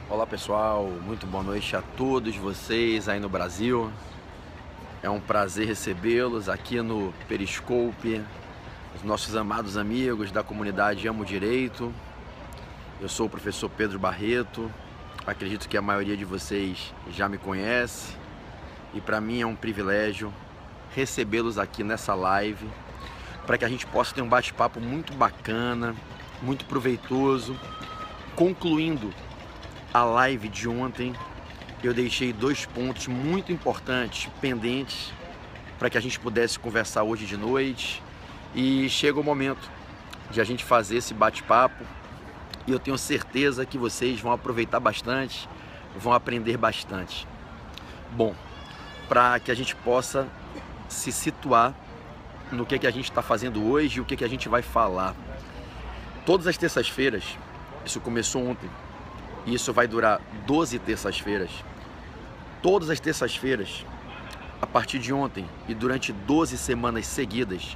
Olá pessoal, muito boa noite a todos vocês aí no Brasil. É um prazer recebê-los aqui no Periscope, os nossos amados amigos da comunidade Amo Direito. Eu sou o professor Pedro Barreto, acredito que a maioria de vocês já me conhece e para mim é um privilégio recebê-los aqui nessa live para que a gente possa ter um bate-papo muito bacana, muito proveitoso. Concluindo a live de ontem, eu deixei 2 pontos muito importantes pendentes para que a gente pudesse conversar hoje de noite, e chega o momento de a gente fazer esse bate-papo e eu tenho certeza que vocês vão aproveitar bastante, vão aprender bastante. Bom, para que a gente possa se situar no que a gente está fazendo hoje e o que a gente vai falar. Todas as terças-feiras, isso começou ontem, e isso vai durar 12 terças-feiras. Todas as terças-feiras, a partir de ontem e durante 12 semanas seguidas,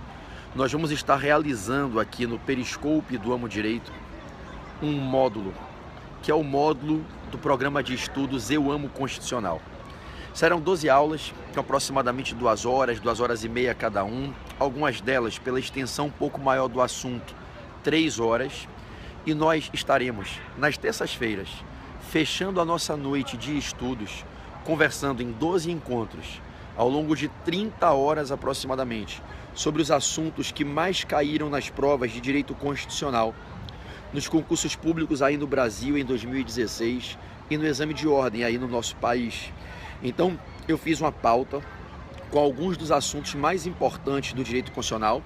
nós vamos estar realizando aqui no Periscope do Amo Direito um módulo, que é o módulo do programa de estudos Eu Amo Constitucional. Serão 12 aulas, com aproximadamente 2 horas, 2 horas e meia cada um, algumas delas pela extensão um pouco maior do assunto, 3 horas, e nós estaremos nas terças-feiras, fechando a nossa noite de estudos, conversando em 12 encontros, ao longo de 30 horas aproximadamente, sobre os assuntos que mais caíram nas provas de direito constitucional, nos concursos públicos aí no Brasil em 2016 e no exame de ordem aí no nosso país. Então, eu fiz uma pauta com alguns dos assuntos mais importantes do direito constitucional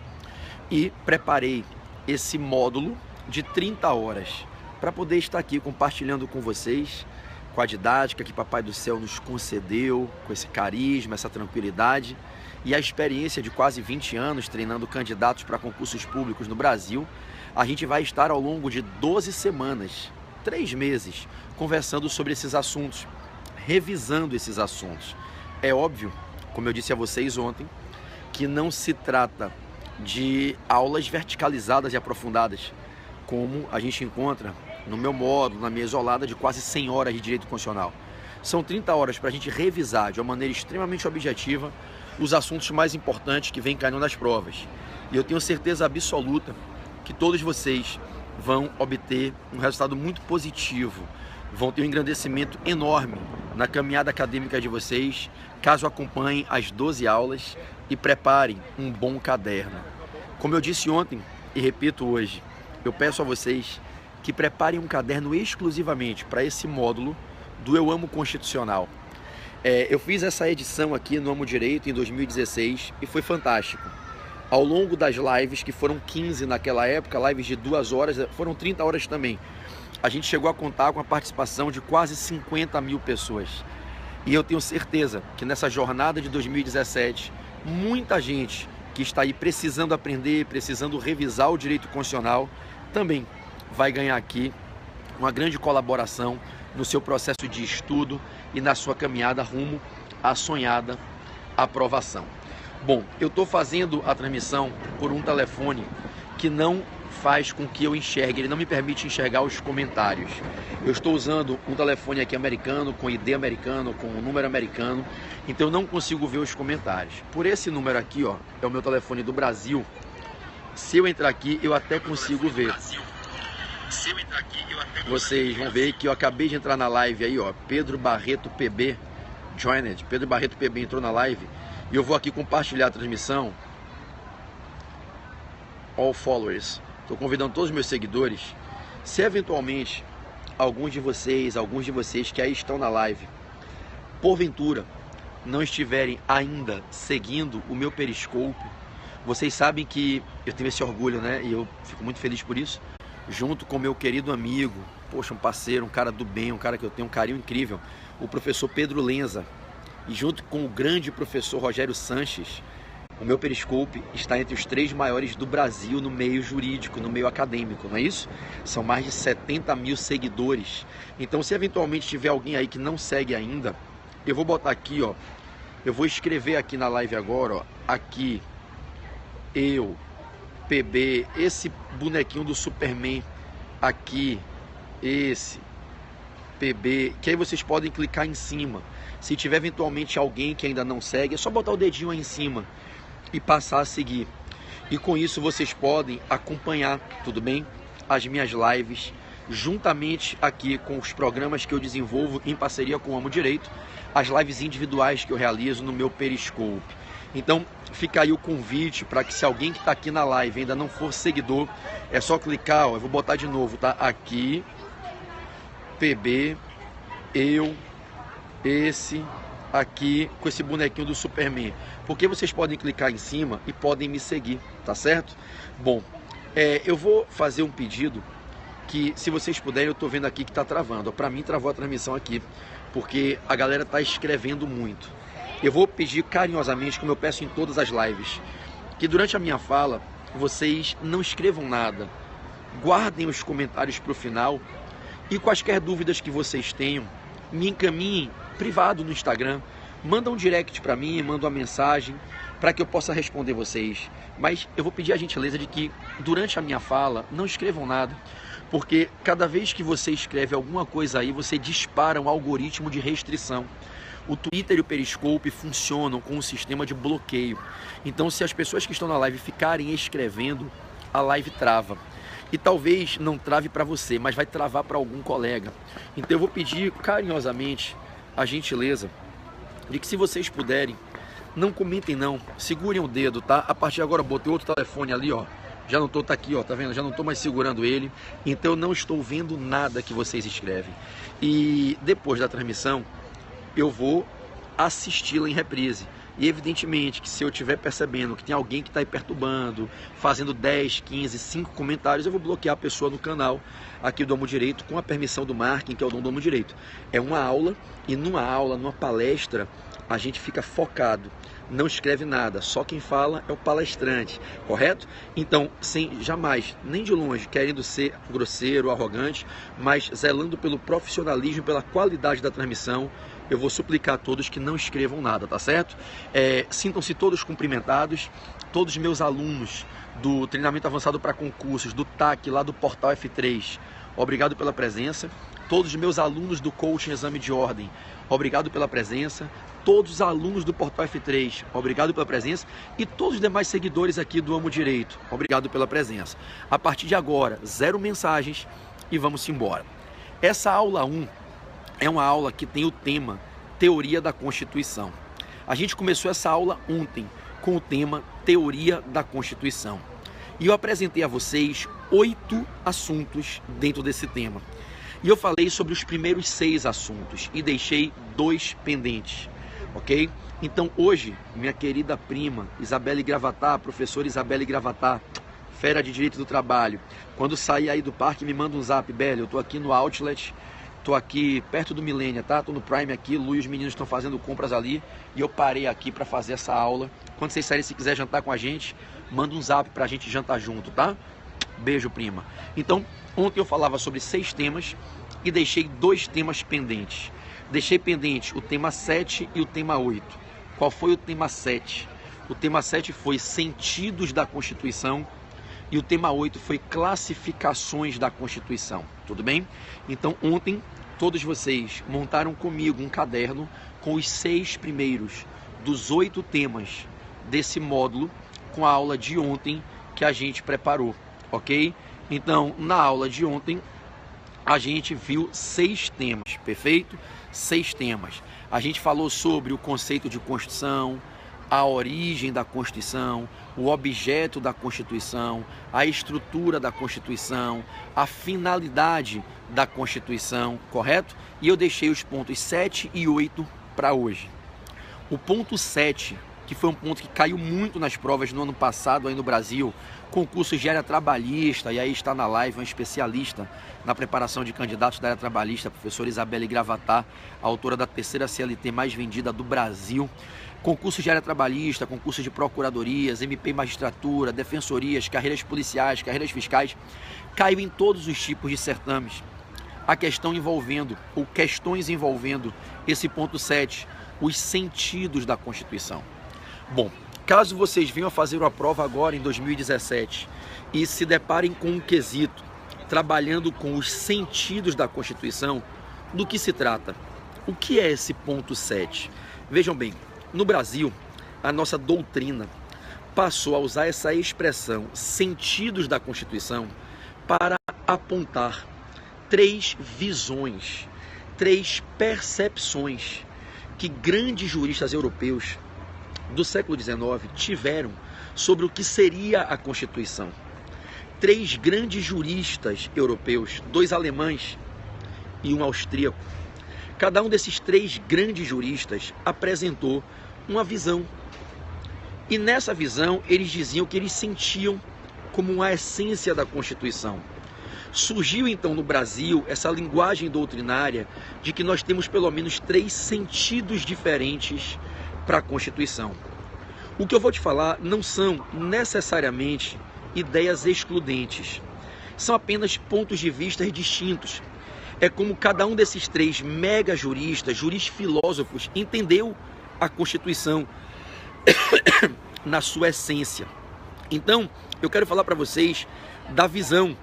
e preparei esse módulo de 30 horas para poder estar aqui compartilhando com vocês, com a didática que Papai do Céu nos concedeu, com esse carisma, essa tranquilidade e a experiência de quase 20 anos treinando candidatos para concursos públicos no Brasil. A gente vai estar ao longo de 12 semanas, 3 meses, conversando sobre esses assuntos, revisando esses assuntos. É óbvio, como eu disse a vocês ontem, que não se trata de aulas verticalizadas e aprofundadas, como a gente encontra no meu módulo, na minha isolada de quase 100 horas de direito constitucional. São 30 horas para a gente revisar de uma maneira extremamente objetiva os assuntos mais importantes que vêm caindo nas provas. E eu tenho certeza absoluta que todos vocês vão obter um resultado muito positivo, vão ter um engrandecimento enorme na caminhada acadêmica de vocês, caso acompanhem as 12 aulas e preparem um bom caderno. Como eu disse ontem e repito hoje, eu peço a vocês que preparem um caderno exclusivamente para esse módulo do Eu Amo Constitucional. Eu fiz essa edição aqui no Amo Direito em 2016 e foi fantástico. Ao longo das lives, que foram 15 naquela época, lives de 2 horas, foram 30 horas também, a gente chegou a contar com a participação de quase 50 mil pessoas. E eu tenho certeza que nessa jornada de 2017, muita gente que está aí precisando aprender, precisando revisar o direito constitucional, também vai ganhar aqui uma grande colaboração no seu processo de estudo e na sua caminhada rumo à sonhada aprovação. Bom, eu estou fazendo a transmissão por um telefone que não faz com que eu enxergue, ele não me permite enxergar os comentários. Eu estou usando um telefone aqui americano, com ID americano, com um número americano, então eu não consigo ver os comentários. Por esse número aqui, ó, é o meu telefone do Brasil. Se eu entrar aqui, eu até consigo ver. Vocês vão ver que eu acabei de entrar na live aí, ó, Pedro Barreto PB, joined, Pedro Barreto PB entrou na live, e eu vou aqui compartilhar a transmissão. All followers. Estou convidando todos os meus seguidores. Se eventualmente alguns de vocês que aí estão na live, porventura não estiverem ainda seguindo o meu Periscope, vocês sabem que eu tenho esse orgulho, né? E eu fico muito feliz por isso. Junto com meu querido amigo, poxa, um parceiro, um cara do bem, um cara que eu tenho um carinho incrível, o professor Pedro Lenza, e junto com o grande professor Rogério Sanches, o meu Periscope está entre os 3 maiores do Brasil no meio jurídico, no meio acadêmico, não é isso? São mais de 70 mil seguidores. Então, se eventualmente tiver alguém aí que não segue ainda, eu vou botar aqui, ó, eu vou escrever aqui na live agora, ó, aqui, eu, PB, esse bonequinho do Superman aqui, esse, PB, que aí vocês podem clicar em cima. Se tiver eventualmente alguém que ainda não segue, é só botar o dedinho aí em cima e passar a seguir. E com isso vocês podem acompanhar, tudo bem? As minhas lives, juntamente aqui com os programas que eu desenvolvo em parceria com o Amo Direito, as lives individuais que eu realizo no meu Periscope. Então fica aí o convite para que, se alguém que está aqui na live ainda não for seguidor, é só clicar, ó, eu vou botar de novo, tá? Aqui, PB, eu, esse, aqui, com esse bonequinho do Superman. Porque vocês podem clicar em cima e podem me seguir, tá certo? Bom, eu vou fazer um pedido que, se vocês puderem, eu tô vendo aqui que tá travando. Para mim travou a transmissão aqui, porque a galera tá escrevendo muito. Eu vou pedir carinhosamente, como eu peço em todas as lives, que durante a minha fala vocês não escrevam nada, guardem os comentários para o final, e quaisquer dúvidas que vocês tenham, me encaminhem privado no Instagram, manda um direct para mim, manda uma mensagem para que eu possa responder vocês. Mas eu vou pedir a gentileza de que durante a minha fala não escrevam nada, porque cada vez que você escreve alguma coisa aí, você dispara um algoritmo de restrição. O Twitter e o Periscope funcionam com um sistema de bloqueio. Então, se as pessoas que estão na live ficarem escrevendo, a live trava. E talvez não trave para você, mas vai travar para algum colega. Então eu vou pedir carinhosamente a gentileza de que, se vocês puderem, não comentem não, segurem o dedo, tá? A partir de agora eu botei outro telefone ali, ó. Já não tô, tá aqui, ó, tá vendo? Já não tô mais segurando ele. Então eu não estou vendo nada que vocês escrevem. E depois da transmissão, eu vou assisti-la em reprise. E evidentemente que, se eu estiver percebendo que tem alguém que está aí perturbando, fazendo 10, 15, 5 comentários, eu vou bloquear a pessoa no canal aqui do Amo Direito, com a permissão do Marketing, que é o dono do Amo Direito. É uma aula, e numa aula, numa palestra, a gente fica focado, não escreve nada, só quem fala é o palestrante, correto? Então, sem jamais, nem de longe, querendo ser grosseiro, arrogante, mas zelando pelo profissionalismo, pela qualidade da transmissão, eu vou suplicar a todos que não escrevam nada, tá certo? Sintam-se todos cumprimentados, todos meus alunos do treinamento avançado para concursos, do TAC, lá do Portal F3, obrigado pela presença. Todos os meus alunos do Coaching Exame de Ordem, obrigado pela presença. Todos os alunos do Portal F3, obrigado pela presença. E todos os demais seguidores aqui do Amo Direito, obrigado pela presença. A partir de agora, 0 mensagens e vamos embora. Essa aula 1 é uma aula que tem o tema Teoria da Constituição. A gente começou essa aula ontem com o tema Teoria da Constituição. E eu apresentei a vocês 8 assuntos dentro desse tema. E eu falei sobre os primeiros 6 assuntos e deixei 2 pendentes, ok? Então hoje, minha querida prima Isabelle Gravatar, professora Isabelle Gravatar, fera de Direito do Trabalho, quando sair aí do parque, me manda um zap: Beli, eu tô aqui no Outlet, tô aqui perto do Milênia, tá? Tô no Prime aqui, Lu e os meninos estão fazendo compras ali e eu parei aqui para fazer essa aula. Quando vocês saírem, se quiser jantar com a gente, manda um zap pra gente jantar junto, tá? Beijo, prima. Então, ontem eu falava sobre 6 temas e deixei 2 temas pendentes. Deixei pendente o tema 7 e o tema 8. Qual foi o tema 7? O tema 7 foi sentidos da Constituição e o tema 8 foi classificações da Constituição. Tudo bem? Então, ontem, todos vocês montaram comigo um caderno com os 6 primeiros dos 8 temas desse módulo, com a aula de ontem que a gente preparou, ok? Então, na aula de ontem, a gente viu 6 temas, perfeito? 6 temas. A gente falou sobre o conceito de Constituição, a origem da Constituição, o objeto da Constituição, a estrutura da Constituição, a finalidade da Constituição, correto? E eu deixei os pontos 7 e 8 para hoje. O ponto 7, que foi um ponto que caiu muito nas provas no ano passado aí no Brasil, concurso de área trabalhista, e aí está na live uma especialista na preparação de candidatos da área trabalhista, a professora Isabelle Gravatar, autora da 3ª CLT mais vendida do Brasil. Concurso de área trabalhista, concurso de procuradorias, MP magistratura, defensorias, carreiras policiais, carreiras fiscais, caiu em todos os tipos de certames. A questão envolvendo, ou questões envolvendo esse ponto 7, os sentidos da Constituição. Bom, caso vocês venham a fazer uma prova agora em 2017 e se deparem com um quesito trabalhando com os sentidos da Constituição, do que se trata? O que é esse ponto 7? Vejam bem, no Brasil, a nossa doutrina passou a usar essa expressão sentidos da Constituição para apontar 3 visões, 3 percepções que grandes juristas europeus do século XIX tiveram sobre o que seria a Constituição. 3 grandes juristas europeus, 2 alemães e um austríaco. Cada um desses 3 grandes juristas apresentou uma visão. E nessa visão, eles diziam que eles sentiam como uma essência da Constituição. Surgiu então no Brasil essa linguagem doutrinária de que nós temos pelo menos 3 sentidos diferentes para a Constituição. O que eu vou te falar não são necessariamente ideias excludentes, são apenas pontos de vista distintos. É como cada um desses 3 mega juristas, filósofos, entendeu a Constituição na sua essência. Então, eu quero falar para vocês da visão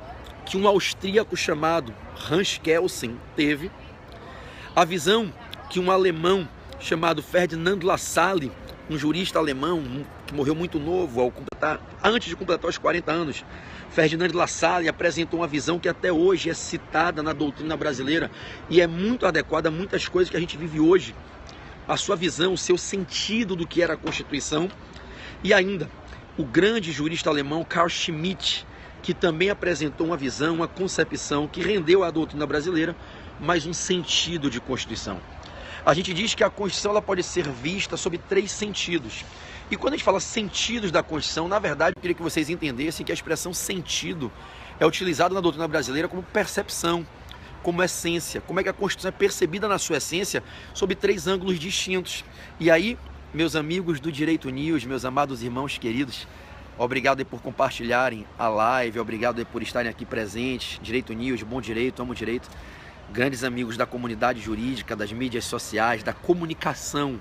que um austríaco chamado Hans Kelsen teve, a visão que um alemão chamado Ferdinand Lassalle, um jurista alemão que morreu muito novo, antes de completar os 40 anos, Ferdinand Lassalle apresentou uma visão que até hoje é citada na doutrina brasileira e é muito adequada a muitas coisas que a gente vive hoje. A sua visão, o seu sentido do que era a Constituição. E ainda, o grande jurista alemão Carl Schmitt, que também apresentou uma visão, uma concepção que rendeu à doutrina brasileira, mas um sentido de Constituição. A gente diz que a Constituição ela pode ser vista sob 3 sentidos. E quando a gente fala sentidos da Constituição, na verdade, eu queria que vocês entendessem que a expressão sentido é utilizada na doutrina brasileira como percepção, como essência, como é que a Constituição é percebida na sua essência sob 3 ângulos distintos. E aí, meus amigos do Direito News, meus amados irmãos queridos, obrigado aí por compartilharem a live, obrigado aí por estarem aqui presentes. Direito News, bom direito, amo direito. Grandes amigos da comunidade jurídica, das mídias sociais, da comunicação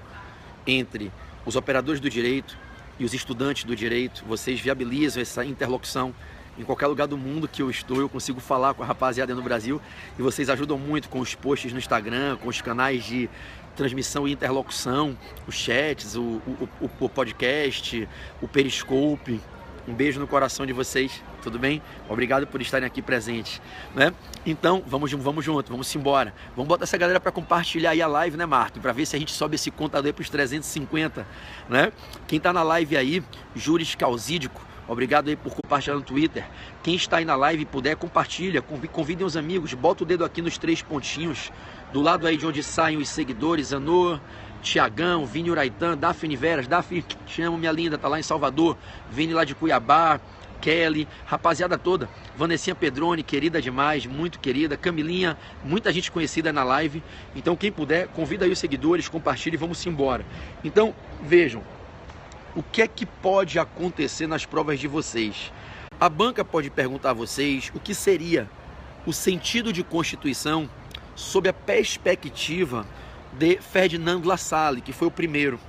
entre os operadores do direito e os estudantes do direito. Vocês viabilizam essa interlocução. Em qualquer lugar do mundo que eu estou, eu consigo falar com a rapaziada no Brasil, e vocês ajudam muito com os posts no Instagram, com os canais de transmissão e interlocução, os chats, o podcast, o Periscope. Um beijo no coração de vocês, tudo bem? Obrigado por estarem aqui presentes, né? Então, vamos junto, vamos embora. Vamos botar essa galera para compartilhar aí a live, né, Marco? Para ver se a gente sobe esse contador para os 350, né? Quem tá na live aí, Juris Calzídico, obrigado aí por compartilhar no Twitter. Quem está aí na live e puder, compartilha, convidem os amigos, bota o dedo aqui nos 3 pontinhos, do lado aí de onde saem os seguidores, Anor, Tiagão, Vini Uraitan, Daphne Veras, Daphne, te amo minha linda, tá lá em Salvador, Vini lá de Cuiabá, Kelly, rapaziada toda, Vanessinha Pedrone, querida demais, muito querida, Camilinha, muita gente conhecida na live. Então quem puder, convida aí os seguidores, compartilhe e vamos embora. Então, vejam, o que é que pode acontecer nas provas de vocês? A banca pode perguntar a vocês o que seria o sentido de Constituição sob a perspectiva de Ferdinand Lassalle, que foi o primeiro.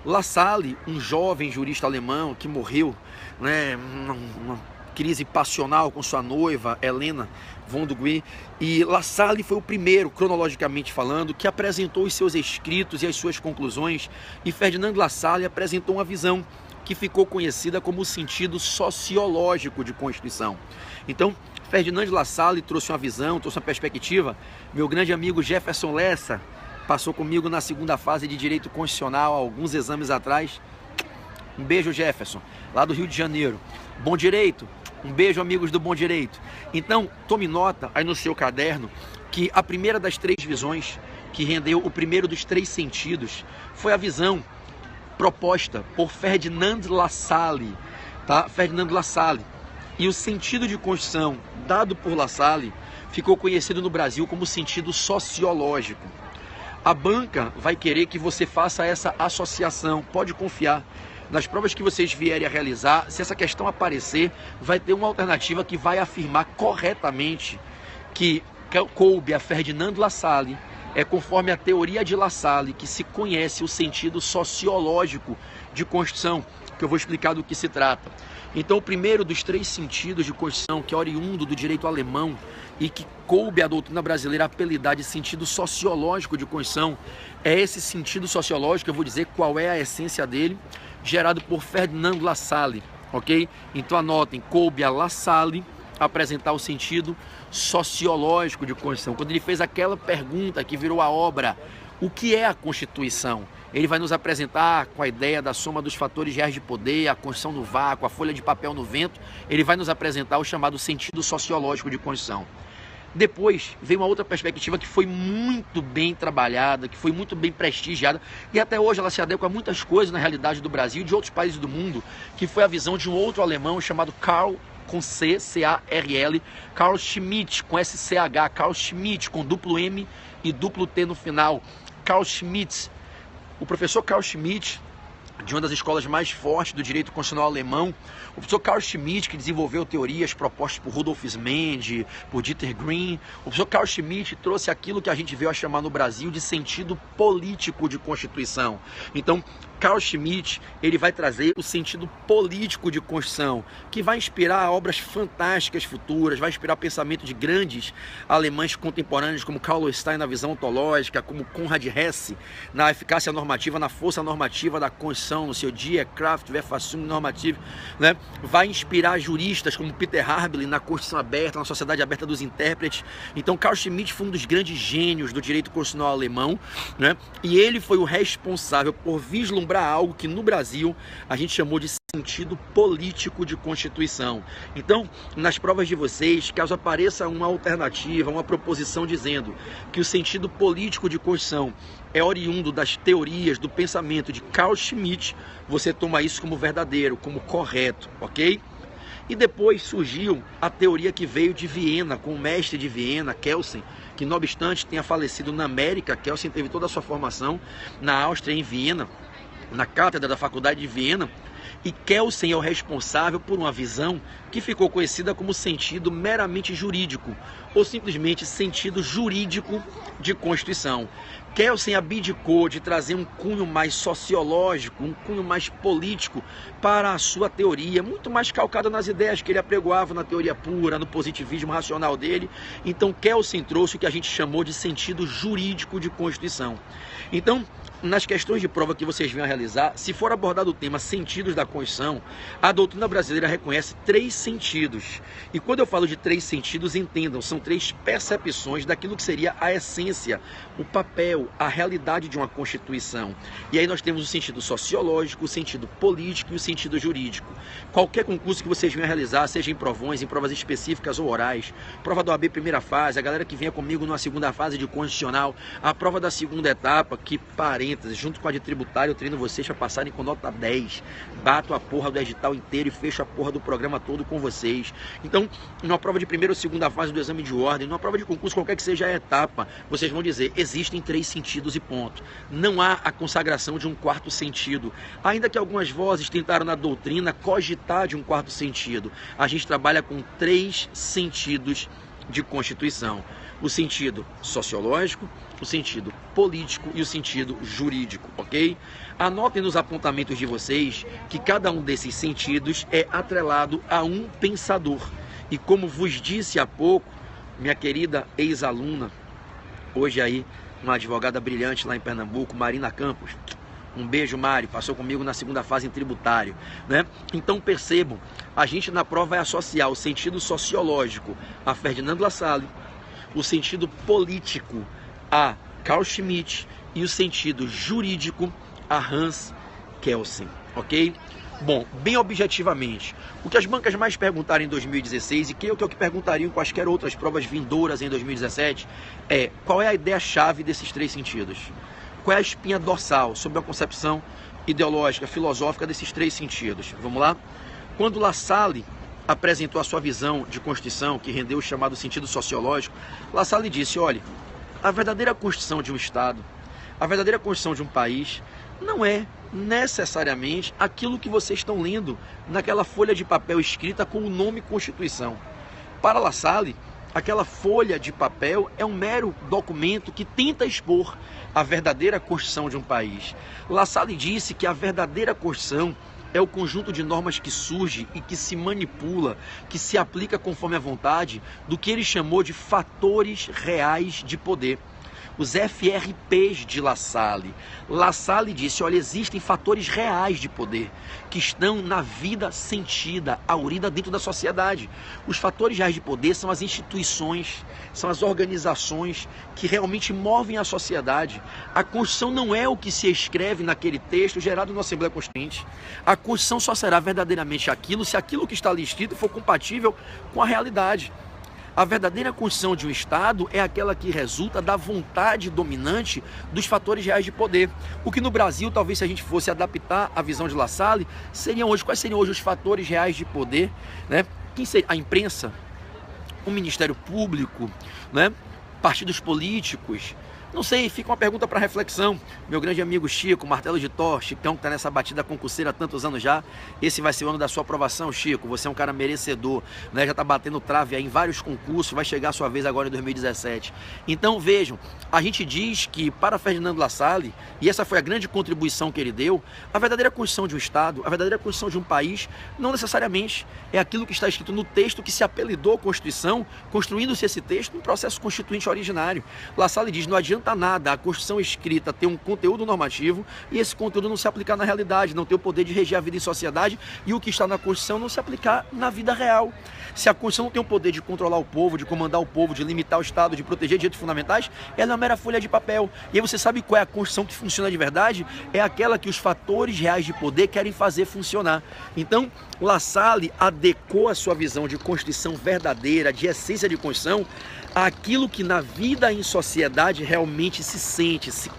Lassalle, um jovem jurista alemão que morreu, né, numa crise passional com sua noiva, Helena von Duguay, e Lassalle foi o primeiro, cronologicamente falando, que apresentou os seus escritos e as suas conclusões, e Ferdinand Lassalle apresentou uma visão que ficou conhecida como o sentido sociológico de Constituição. Então, Ferdinand Lassalle trouxe uma visão, trouxe uma perspectiva. Meu grande amigo Jefferson Lessa passou comigo na 2ª fase de Direito Constitucional, há alguns exames atrás. Um beijo, Jefferson, lá do Rio de Janeiro. Bom Direito, um beijo, amigos do Bom Direito. Então, tome nota aí no seu caderno que a primeira das 3 visões, que rendeu o primeiro dos 3 sentidos, foi a visão proposta por Ferdinand Lassalle, tá? Ferdinand Lassalle. E o sentido de Constituição dado por Lassalle ficou conhecido no Brasil como sentido sociológico. A banca vai querer que você faça essa associação, pode confiar. Nas provas que vocês vierem a realizar, se essa questão aparecer, vai ter uma alternativa que vai afirmar corretamente que coube a Ferdinand Lassalle, é conforme a teoria de Lassalle que se conhece o sentido sociológico de Constituição. que eu vou explicar do que se trata. Então, o primeiro dos 3 sentidos de Constituição, que é oriundo do direito alemão e que coube à doutrina brasileira apelidar de sentido sociológico de Constituição, é esse sentido sociológico, eu vou dizer qual é a essência dele, gerado por Ferdinand Lassalle, ok? Então anotem, coube a Lassalle apresentar o sentido sociológico de Constituição. Quando ele fez aquela pergunta que virou a obra, o que é a Constituição? Ele vai nos apresentar com a ideia da soma dos fatores reais de poder, a Constituição no vácuo, a folha de papel no vento, ele vai nos apresentar o chamado sentido sociológico de Constituição. Depois veio uma outra perspectiva que foi muito bem trabalhada, que foi muito bem prestigiada, e até hoje ela se adequa a muitas coisas na realidade do Brasil e de outros países do mundo, que foi a visão de um outro alemão chamado Carl, com C, C-A-R-L, Carl Schmitt, com S-C-H, Carl Schmitt, com duplo M e duplo T no final. Carl Schmitt, o professor Carl Schmitt, de uma das escolas mais fortes do direito constitucional alemão, o professor Carl Schmitt, que desenvolveu teorias propostas por Rudolf Mendes, por Dieter Green. O professor Carl Schmitt trouxe aquilo que a gente veio a chamar no Brasil de sentido político de Constituição. Então, Carl Schmitt, ele vai trazer o sentido político de Constituição, que vai inspirar obras fantásticas futuras, vai inspirar o pensamento de grandes alemães contemporâneos, como Carl Stein na visão ontológica, como Konrad Hesse na eficácia normativa, na força normativa da Constituição, no seu Die Kraft Verfassung Normative, né? Vai inspirar juristas como Peter Harbelin na Constituição Aberta, na Sociedade Aberta dos Intérpretes. Então, Carl Schmitt foi um dos grandes gênios do direito constitucional alemão, né? E ele foi o responsável por vislumbrar algo que no Brasil a gente chamou de sentido político de Constituição. Então, nas provas de vocês, caso apareça uma alternativa, uma proposição dizendo que o sentido político de Constituição é oriundo das teorias, do pensamento de Carl Schmitt, você toma isso como verdadeiro, como correto, ok? E depois surgiu a teoria que veio de Viena, com o mestre de Viena, Kelsen, que não obstante tenha falecido na América, Kelsen teve toda a sua formação na Áustria, em Viena, na cátedra da Faculdade de Viena, e Kelsen é o responsável por uma visão que ficou conhecida como sentido meramente jurídico, ou simplesmente sentido jurídico de Constituição. Kelsen abdicou de trazer um cunho mais sociológico, um cunho mais político para a sua teoria, muito mais calcada nas ideias que ele apregoava na teoria pura, no positivismo racional dele. Então Kelsen trouxe o que a gente chamou de sentido jurídico de Constituição. Então, nas questões de prova que vocês venham a realizar, se for abordado o tema sentidos da Constituição, a doutrina brasileira reconhece 3 sentidos. E quando eu falo de 3 sentidos, entendam, são 3 percepções daquilo que seria a essência, o papel, a realidade de uma Constituição. E aí nós temos o sentido sociológico, o sentido político e o sentido jurídico. Qualquer concurso que vocês venham a realizar, seja em provões, em provas específicas ou orais, prova do OAB primeira fase, a galera que venha comigo numa segunda fase de constitucional, a prova da segunda etapa, que junto com a de tributário, eu treino vocês para passarem com nota 10. Bato a porra do edital inteiro e fecho a porra do programa todo com vocês. Então, numa prova de primeira ou segunda fase do exame de ordem, numa prova de concurso, qualquer que seja a etapa, vocês vão dizer, existem 3 sentidos e ponto. Não há a consagração de um 4º sentido. Ainda que algumas vozes tentaram na doutrina cogitar de um 4º sentido, a gente trabalha com 3 sentidos de Constituição. O sentido sociológico, o sentido político e o sentido jurídico, ok? Anotem nos apontamentos de vocês que cada um desses sentidos é atrelado a um pensador. E como vos disse há pouco, minha querida ex-aluna, hoje aí uma advogada brilhante lá em Pernambuco, Marina Campos, um beijo, Mari, passou comigo na segunda fase em tributário, né? Então percebam, a gente na prova vai associar o sentido sociológico a Ferdinand Lassalle, o sentido político a Carl Schmitt e o sentido jurídico a Hans Kelsen, ok? Bom, bem objetivamente, o que as bancas mais perguntaram em 2016 e que é o que perguntariam em quaisquer outras provas vindouras em 2017 é qual é a ideia-chave desses 3 sentidos? Qual é a espinha dorsal sobre a concepção ideológica, filosófica desses 3 sentidos? Vamos lá? Quando Lassalle apresentou a sua visão de Constituição, que rendeu o chamado sentido sociológico, Lassalle disse, olha, a verdadeira Constituição de um Estado, a verdadeira Constituição de um país, não é necessariamente aquilo que vocês estão lendo naquela folha de papel escrita com o nome Constituição. Para Lassalle, aquela folha de papel é um mero documento que tenta expor a verdadeira Constituição de um país. Lassalle disse que a verdadeira Constituição é o conjunto de normas que surge e que se manipula, que se aplica conforme a vontade do que ele chamou de fatores reais de poder. Os FRPs de Lassalle. Lassalle disse, olha, existem fatores reais de poder que estão na vida sentida, aurida dentro da sociedade. Os fatores reais de poder são as instituições, são as organizações que realmente movem a sociedade. A Constituição não é o que se escreve naquele texto gerado na Assembleia Constituinte. A Constituição só será verdadeiramente aquilo se aquilo que está ali escrito for compatível com a realidade. A verdadeira Constituição de um Estado é aquela que resulta da vontade dominante dos fatores reais de poder. O que no Brasil, talvez se a gente fosse adaptar a visão de Lassalle, quais seriam hoje os fatores reais de poder, né? Quem seria? A imprensa, o Ministério Público, né? Partidos políticos. Não sei, fica uma pergunta para reflexão. Meu grande amigo Chico, martelo de Thor, Chicão, que está nessa batida concurseira há tantos anos já. Esse vai ser o ano da sua aprovação, Chico. Você é um cara merecedor, né? Já está batendo trave aí em vários concursos, vai chegar a sua vez agora em 2017. Então vejam, a gente diz que para Ferdinando Lassalle, e essa foi a grande contribuição que ele deu, a verdadeira Constituição de um Estado, a verdadeira Constituição de um país, não necessariamente é aquilo que está escrito no texto que se apelidou Constituição, construindo-se esse texto no processo constituinte originário. Lassalle diz, não adianta nada a Constituição escrita ter um conteúdo normativo e esse conteúdo não se aplicar na realidade, não ter o poder de reger a vida em sociedade e o que está na Constituição não se aplicar na vida real. Se a Constituição não tem o poder de controlar o povo, de comandar o povo, de limitar o Estado, de proteger direitos fundamentais, ela é uma mera folha de papel. E aí você sabe qual é a Constituição que funciona de verdade? É aquela que os fatores reais de poder querem fazer funcionar. Então, Lassalle adequou a sua visão de Constituição verdadeira, de essência de Constituição, aquilo que na vida em sociedade realmente se sente, se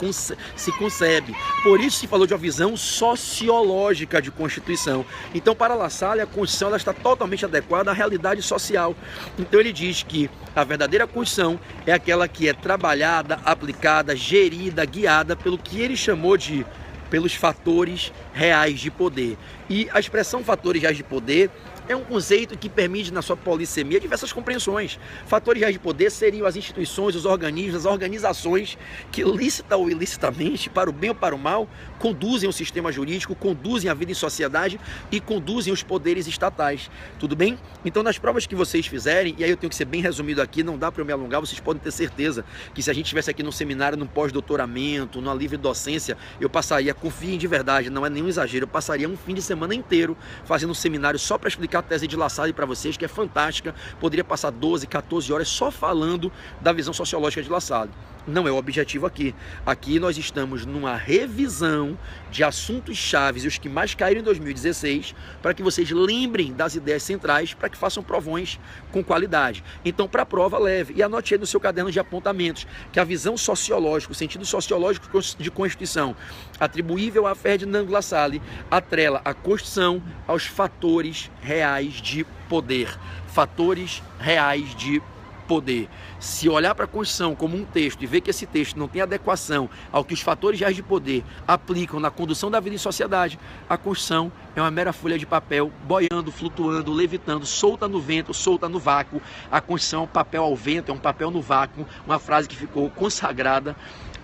concebe. Por isso se falou de uma visão sociológica de Constituição. Então, para Lassalle, a Constituição ela está totalmente adequada à realidade social. Então ele diz que a verdadeira Constituição é aquela que é trabalhada, aplicada, gerida, guiada pelo que ele chamou de pelos fatores reais de poder. E a expressão fatores reais de poder é um conceito que permite, na sua polissemia, diversas compreensões. Fatores reais de poder seriam as instituições, os organismos, as organizações que, lícita ou ilicitamente, para o bem ou para o mal, conduzem o sistema jurídico, conduzem a vida em sociedade e conduzem os poderes estatais. Tudo bem? Então, nas provas que vocês fizerem, e aí eu tenho que ser bem resumido aqui, não dá para eu me alongar, vocês podem ter certeza que se a gente estivesse aqui num seminário, num pós-doutoramento, numa livre docência, eu passaria, confiem de verdade, não é nenhum exagero, eu passaria um fim de semana inteiro fazendo um seminário só para explicar a tese de Lassalle para vocês, que é fantástica. Poderia passar 12, 14 horas só falando da visão sociológica de Lassalle. Não é o objetivo aqui. Aqui nós estamos numa revisão de assuntos chaves e os que mais caíram em 2016, para que vocês lembrem das ideias centrais, para que façam provões com qualidade. Então, para a prova, leve e anote aí no seu caderno de apontamentos que a visão sociológica, o sentido sociológico de Constituição, atribuível a Ferdinando Lassalle, atrela a Constituição aos fatores reais de poder. Fatores reais de poder. Se olhar para a Constituição como um texto e ver que esse texto não tem adequação ao que os fatores reais de poder aplicam na condução da vida em sociedade, a Constituição é uma mera folha de papel boiando, flutuando, levitando, solta no vento, solta no vácuo. A Constituição é um papel ao vento, é um papel no vácuo, uma frase que ficou consagrada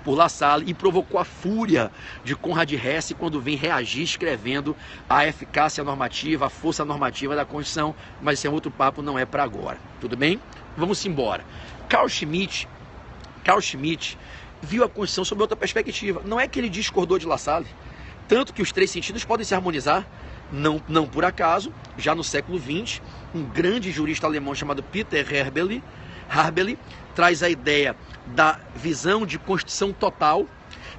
por Lassalle e provocou a fúria de Conrad Hesse quando vem reagir escrevendo a eficácia normativa, a força normativa da Constituição, mas esse é outro papo, não é para agora. Tudo bem? Vamos embora. Carl Schmitt viu a Constituição sob outra perspectiva. Não é que ele discordou de Lassalle, tanto que os três sentidos podem se harmonizar. Não por acaso, já no século XX, um grande jurista alemão chamado Peter Harbeli traz a ideia da visão de Constituição total,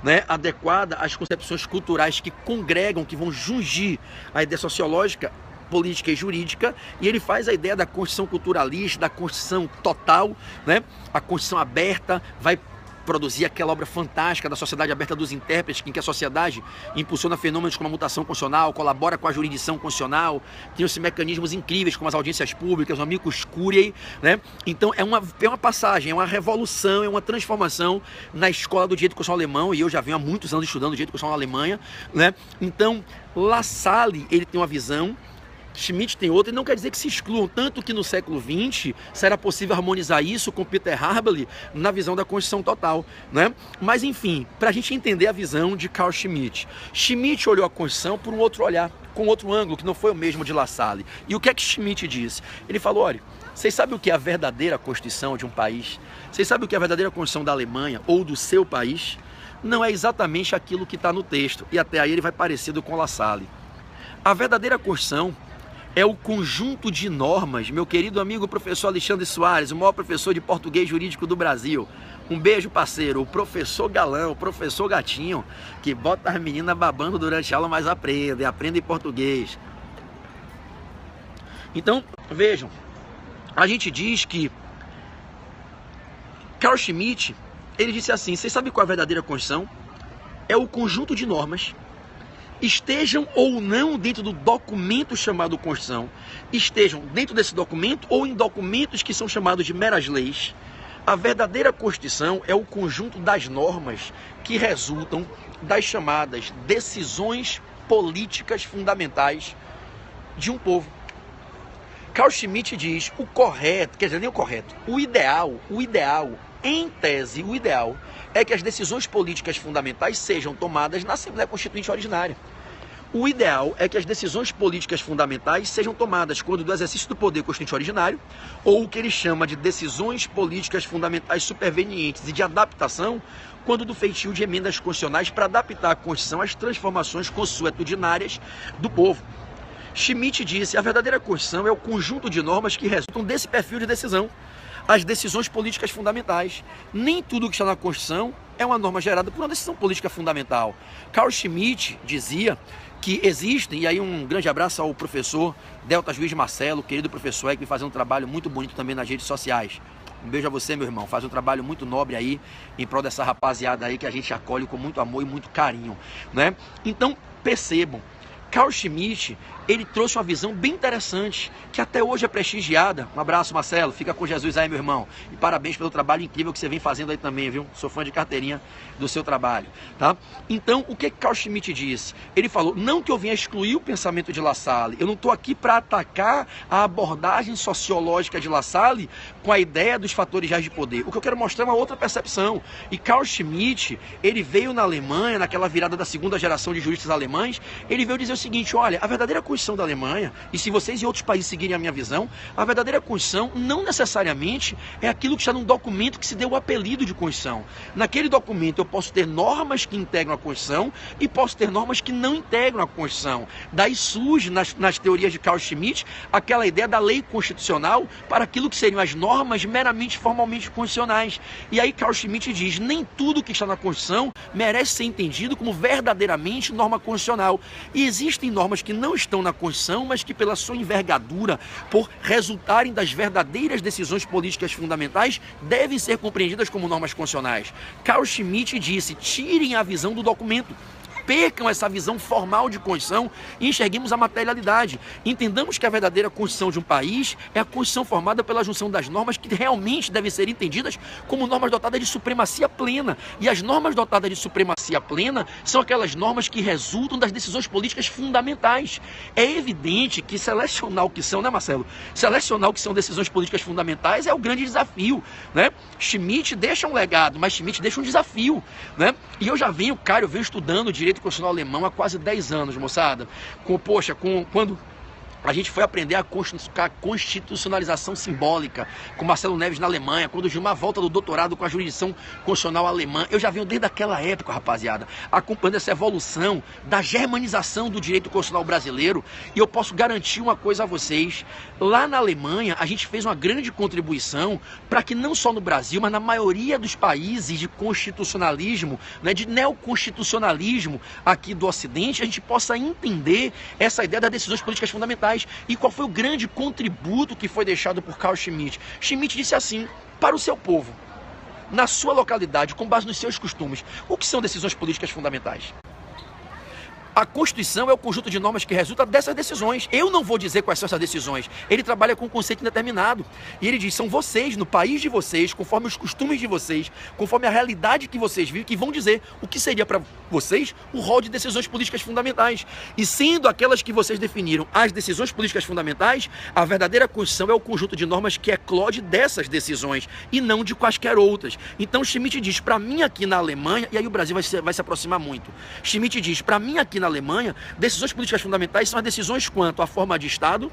né, adequada às concepções culturais que congregam, que vão jungir a ideia sociológica, política e jurídica, e ele faz a ideia da Constituição culturalista, da Constituição total, né, a Constituição aberta, vai produzir aquela obra fantástica da sociedade aberta dos intérpretes, em que a sociedade impulsiona fenômenos como a mutação constitucional, colabora com a jurisdição constitucional, tem esses mecanismos incríveis como as audiências públicas, o amicus curiae, né? Então é uma passagem, é uma revolução, é uma transformação na escola do direito constitucional alemão, e eu já venho há muitos anos estudando direito constitucional na Alemanha, né? Então Lassalle, ele tem uma visão Schmitt tem outra, e não quer dizer que se excluam, tanto que no século XX será possível harmonizar isso com Peter Harbely na visão da Constituição total, né? Mas enfim, para a gente entender a visão de Carl Schmitt. Schmitt olhou a Constituição por um outro olhar, com outro ângulo, que não foi o mesmo de La Salle. E o que é que Schmitt disse? Ele falou, olha, vocês sabem o que é a verdadeira Constituição de um país? Vocês sabem o que é a verdadeira Constituição da Alemanha ou do seu país? Não é exatamente aquilo que está no texto, e até aí ele vai parecido com La Salle. A verdadeira Constituição é o conjunto de normas, meu querido amigo professor Alexandre Soares, o maior professor de português jurídico do Brasil. Um beijo, parceiro, o professor galão, o professor gatinho, que bota as meninas babando durante a aula, mas aprendem português. Então, vejam, a gente diz que Carl Schmitt, ele disse assim, vocês sabem qual é a verdadeira Constituição? É o conjunto de normas, estejam ou não dentro do documento chamado Constituição, estejam dentro desse documento ou em documentos que são chamados de meras leis. A verdadeira Constituição é o conjunto das normas que resultam das chamadas decisões políticas fundamentais de um povo. Carl Schmitt diz, o correto, quer dizer, nem o correto, o ideal, em tese, o ideal é que as decisões políticas fundamentais sejam tomadas na Assembleia Constituinte Ordinária. O ideal é que as decisões políticas fundamentais sejam tomadas quando do exercício do poder constituinte originário, ou o que ele chama de decisões políticas fundamentais supervenientes e de adaptação, quando do feitio de emendas constitucionais para adaptar a Constituição às transformações consuetudinárias do povo. Schmitt disse, a verdadeira Constituição é o conjunto de normas que resultam desse perfil de decisão, as decisões políticas fundamentais. Nem tudo que está na Constituição é uma norma gerada por uma decisão política fundamental. Carl Schmitt dizia que existem, e aí um grande abraço ao professor Delta Juiz Marcelo, querido professor, que vem fazendo um trabalho muito bonito também nas redes sociais. Um beijo a você, meu irmão, faz um trabalho muito nobre aí, em prol dessa rapaziada aí que a gente acolhe com muito amor e muito carinho, né? Então, percebam, Carl Schmitt, ele trouxe uma visão bem interessante, que até hoje é prestigiada. Um abraço, Marcelo, fica com Jesus aí, meu irmão. E parabéns pelo trabalho incrível que você vem fazendo aí também, viu? Sou fã de carteirinha do seu trabalho, tá? Então, o que Carl Schmitt disse? Ele falou, não que eu venha excluir o pensamento de La Salle, eu não estou aqui para atacar a abordagem sociológica de La Salle com a ideia dos fatores reais de poder. O que eu quero mostrar é uma outra percepção. E Carl Schmitt, ele veio na Alemanha, naquela virada da segunda geração de juristas alemães, ele veio dizer o seguinte, olha, a verdadeira Constituição da Alemanha, e se vocês e outros países seguirem a minha visão, a verdadeira Constituição não necessariamente é aquilo que está num documento que se deu o apelido de Constituição. Naquele documento eu posso ter normas que integram a Constituição e posso ter normas que não integram a Constituição. Daí surge nas teorias de Carl Schmitt aquela ideia da lei constitucional para aquilo que seriam as normas meramente formalmente constitucionais. E aí Carl Schmitt diz, nem tudo que está na Constituição merece ser entendido como verdadeiramente norma constitucional. E existem normas que não estão na Constituição, mas que pela sua envergadura, por resultarem das verdadeiras decisões políticas fundamentais, devem ser compreendidas como normas constitucionais. Carl Schmitt disse, tirem a visão do documento, percam essa visão formal de Constituição e enxerguemos a materialidade. Entendamos que a verdadeira Constituição de um país é a Constituição formada pela junção das normas que realmente devem ser entendidas como normas dotadas de supremacia plena. E as normas dotadas de supremacia plena são aquelas normas que resultam das decisões políticas fundamentais. É evidente que selecionar o que são, né, Marcelo? Selecionar o que são decisões políticas fundamentais é o grande desafio, né? Schmitt deixa um legado, mas Schmitt deixa um desafio, né? E eu já venho, cara, eu venho estudando direito constitucional alemão há quase 10 anos, moçada. Quando a gente foi aprender a constitucionalização simbólica com Marcelo Neves na Alemanha, quando Gilmar volta do doutorado com a jurisdição constitucional alemã, eu já venho desde aquela época, rapaziada, acompanhando essa evolução da germanização do direito constitucional brasileiro, e eu posso garantir uma coisa a vocês, lá na Alemanha a gente fez uma grande contribuição para que não só no Brasil, mas na maioria dos países de constitucionalismo, né, de neoconstitucionalismo aqui do Ocidente, a gente possa entender essa ideia das decisões políticas fundamentais. E qual foi o grande contributo que foi deixado por Carl Schmitt? Schmitt disse assim, para o seu povo, na sua localidade, com base nos seus costumes, o que são decisões políticas fundamentais? A Constituição é o conjunto de normas que resulta dessas decisões. Eu não vou dizer quais são essas decisões. Ele trabalha com um conceito indeterminado. E ele diz, são vocês, no país de vocês, conforme os costumes de vocês, conforme a realidade que vocês vivem, que vão dizer o que seria para vocês o rol de decisões políticas fundamentais. E sendo aquelas que vocês definiram as decisões políticas fundamentais, a verdadeira Constituição é o conjunto de normas que eclode dessas decisões e não de quaisquer outras. Então Schmitt diz, para mim aqui na Alemanha, e aí o Brasil vai se aproximar muito, Schmitt diz, para mim aqui na Alemanha, decisões políticas fundamentais são as decisões quanto à forma de Estado,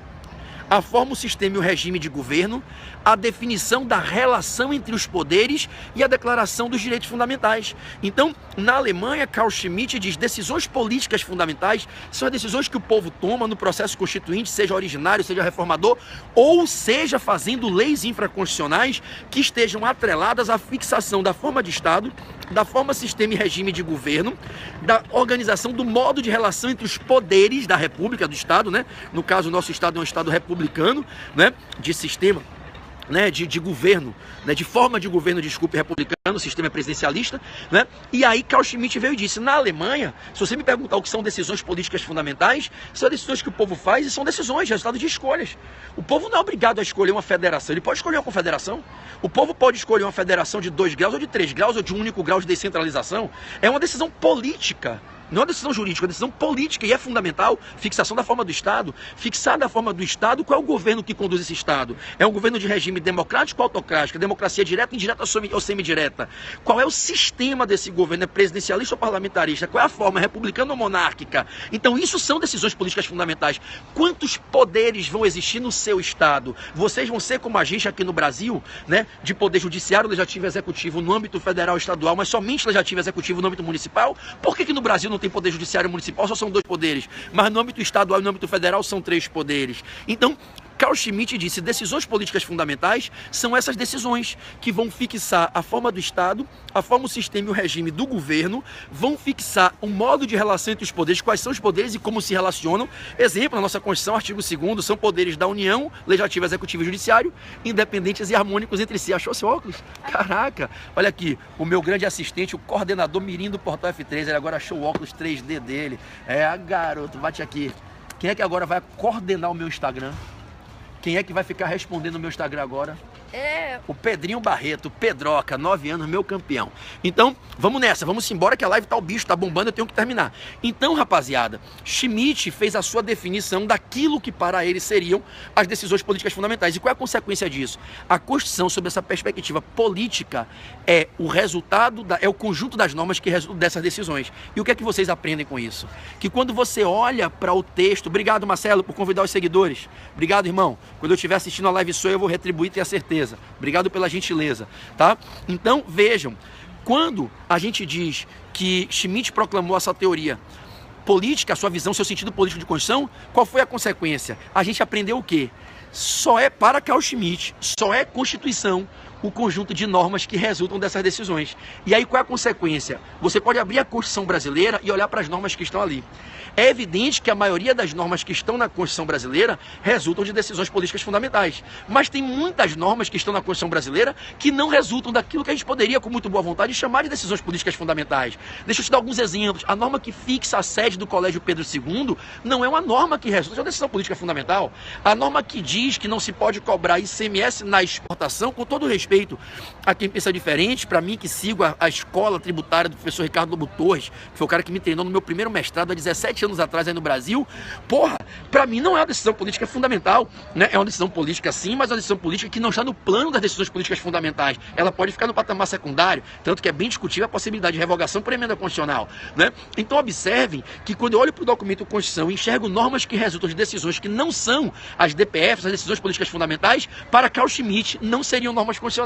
a forma, o sistema e o regime de governo, a definição da relação entre os poderes e a declaração dos direitos fundamentais. Então, na Alemanha, Carl Schmitt diz, decisões políticas fundamentais são as decisões que o povo toma no processo constituinte, seja originário, seja reformador, ou seja fazendo leis infraconstitucionais que estejam atreladas à fixação da forma de Estado, da forma, sistema e regime de governo, da organização do modo de relação entre os poderes da República, do Estado, né? No caso, o nosso Estado é um Estado republicano, né? De sistema, né? De governo, né? De forma de governo, desculpe, republicano, o sistema é presidencialista, né? E aí Carl Schmitt veio e disse, na Alemanha, se você me perguntar o que são decisões políticas fundamentais, são decisões que o povo faz e são decisões, resultado de escolhas. O povo não é obrigado a escolher uma federação, ele pode escolher uma confederação. O povo pode escolher uma federação de 2 graus ou de 3 graus ou de um único grau de descentralização. É uma decisão política. Não é uma decisão jurídica, é uma decisão política e é fundamental fixação da forma do Estado. Fixar da forma do Estado, qual é o governo que conduz esse Estado? É um governo de regime democrático ou autocrático? Democracia direta, indireta ou semidireta? Qual é o sistema desse governo? É presidencialista ou parlamentarista? Qual é a forma? É republicana ou monárquica? Então isso são decisões políticas fundamentais. Quantos poderes vão existir no seu Estado? Vocês vão ser como a gente aqui no Brasil, né? De poder judiciário, legislativo e executivo no âmbito federal e estadual, mas somente legislativo e executivo no âmbito municipal? Por que no Brasil não tem poder judiciário municipal, só são 2 poderes, mas no âmbito estadual e no âmbito federal são 3 poderes. Então, Carl Schmitt disse, decisões políticas fundamentais são essas decisões que vão fixar a forma do Estado, a forma, o sistema e o regime do governo, vão fixar um modo de relação entre os poderes, quais são os poderes e como se relacionam. Exemplo, na nossa Constituição, artigo 2º, são poderes da União, Legislativo, Executivo e Judiciário, independentes e harmônicos entre si. Achou seu óculos? Caraca! Olha aqui, o meu grande assistente, o coordenador mirim do Portal F3, ele agora achou o óculos 3D dele. Garoto, bate aqui. Quem é que agora vai coordenar o meu Instagram? Quem é que vai ficar respondendo no meu Instagram agora? O Pedrinho Barreto, Pedroca, 9 anos, meu campeão. Então, vamos nessa, vamos embora que a live tá, o bicho tá bombando, eu tenho que terminar. Então, rapaziada, Schmitt fez a sua definição daquilo que para ele seriam as decisões políticas fundamentais. E qual é a consequência disso? A Constituição, sob essa perspectiva política, é o resultado, é o conjunto das normas que resultam dessas decisões. E o que é que vocês aprendem com isso? Que quando você olha para o texto, obrigado Marcelo por convidar os seguidores, obrigado irmão, quando eu estiver assistindo a live sua eu vou retribuir, tenha certeza. Obrigado pela gentileza, tá? Então, vejam, quando a gente diz que Schmitt proclamou essa teoria política, a sua visão, seu sentido político de Constituição, qual foi a consequência? A gente aprendeu o quê? Só é para Carl Schmitt, só é Constituição o conjunto de normas que resultam dessas decisões. E aí qual é a consequência? Você pode abrir a Constituição brasileira e olhar para as normas que estão ali. É evidente que a maioria das normas que estão na Constituição brasileira resultam de decisões políticas fundamentais. Mas tem muitas normas que estão na Constituição brasileira que não resultam daquilo que a gente poderia, com muito boa vontade, chamar de decisões políticas fundamentais. Deixa eu te dar alguns exemplos. A norma que fixa a sede do Colégio Pedro II não é uma norma que resulta de uma decisão política fundamental. A norma que diz que não se pode cobrar ICMS na exportação, com todo respeito a quem pensa diferente, para mim que sigo a escola tributária do professor Ricardo Lobo Torres, que foi o cara que me treinou no meu primeiro mestrado há 17 anos atrás aí no Brasil, para mim não é uma decisão política fundamental, né? É uma decisão política sim, mas é uma decisão política que não está no plano das decisões políticas fundamentais. Ela pode ficar no patamar secundário, tanto que é bem discutível a possibilidade de revogação por emenda constitucional, né? Então observem que quando eu olho para o documento Constituição e enxergo normas que resultam de decisões que não são as DPFs, as decisões políticas fundamentais, para Carl Schmitt não seriam normas constitucionais.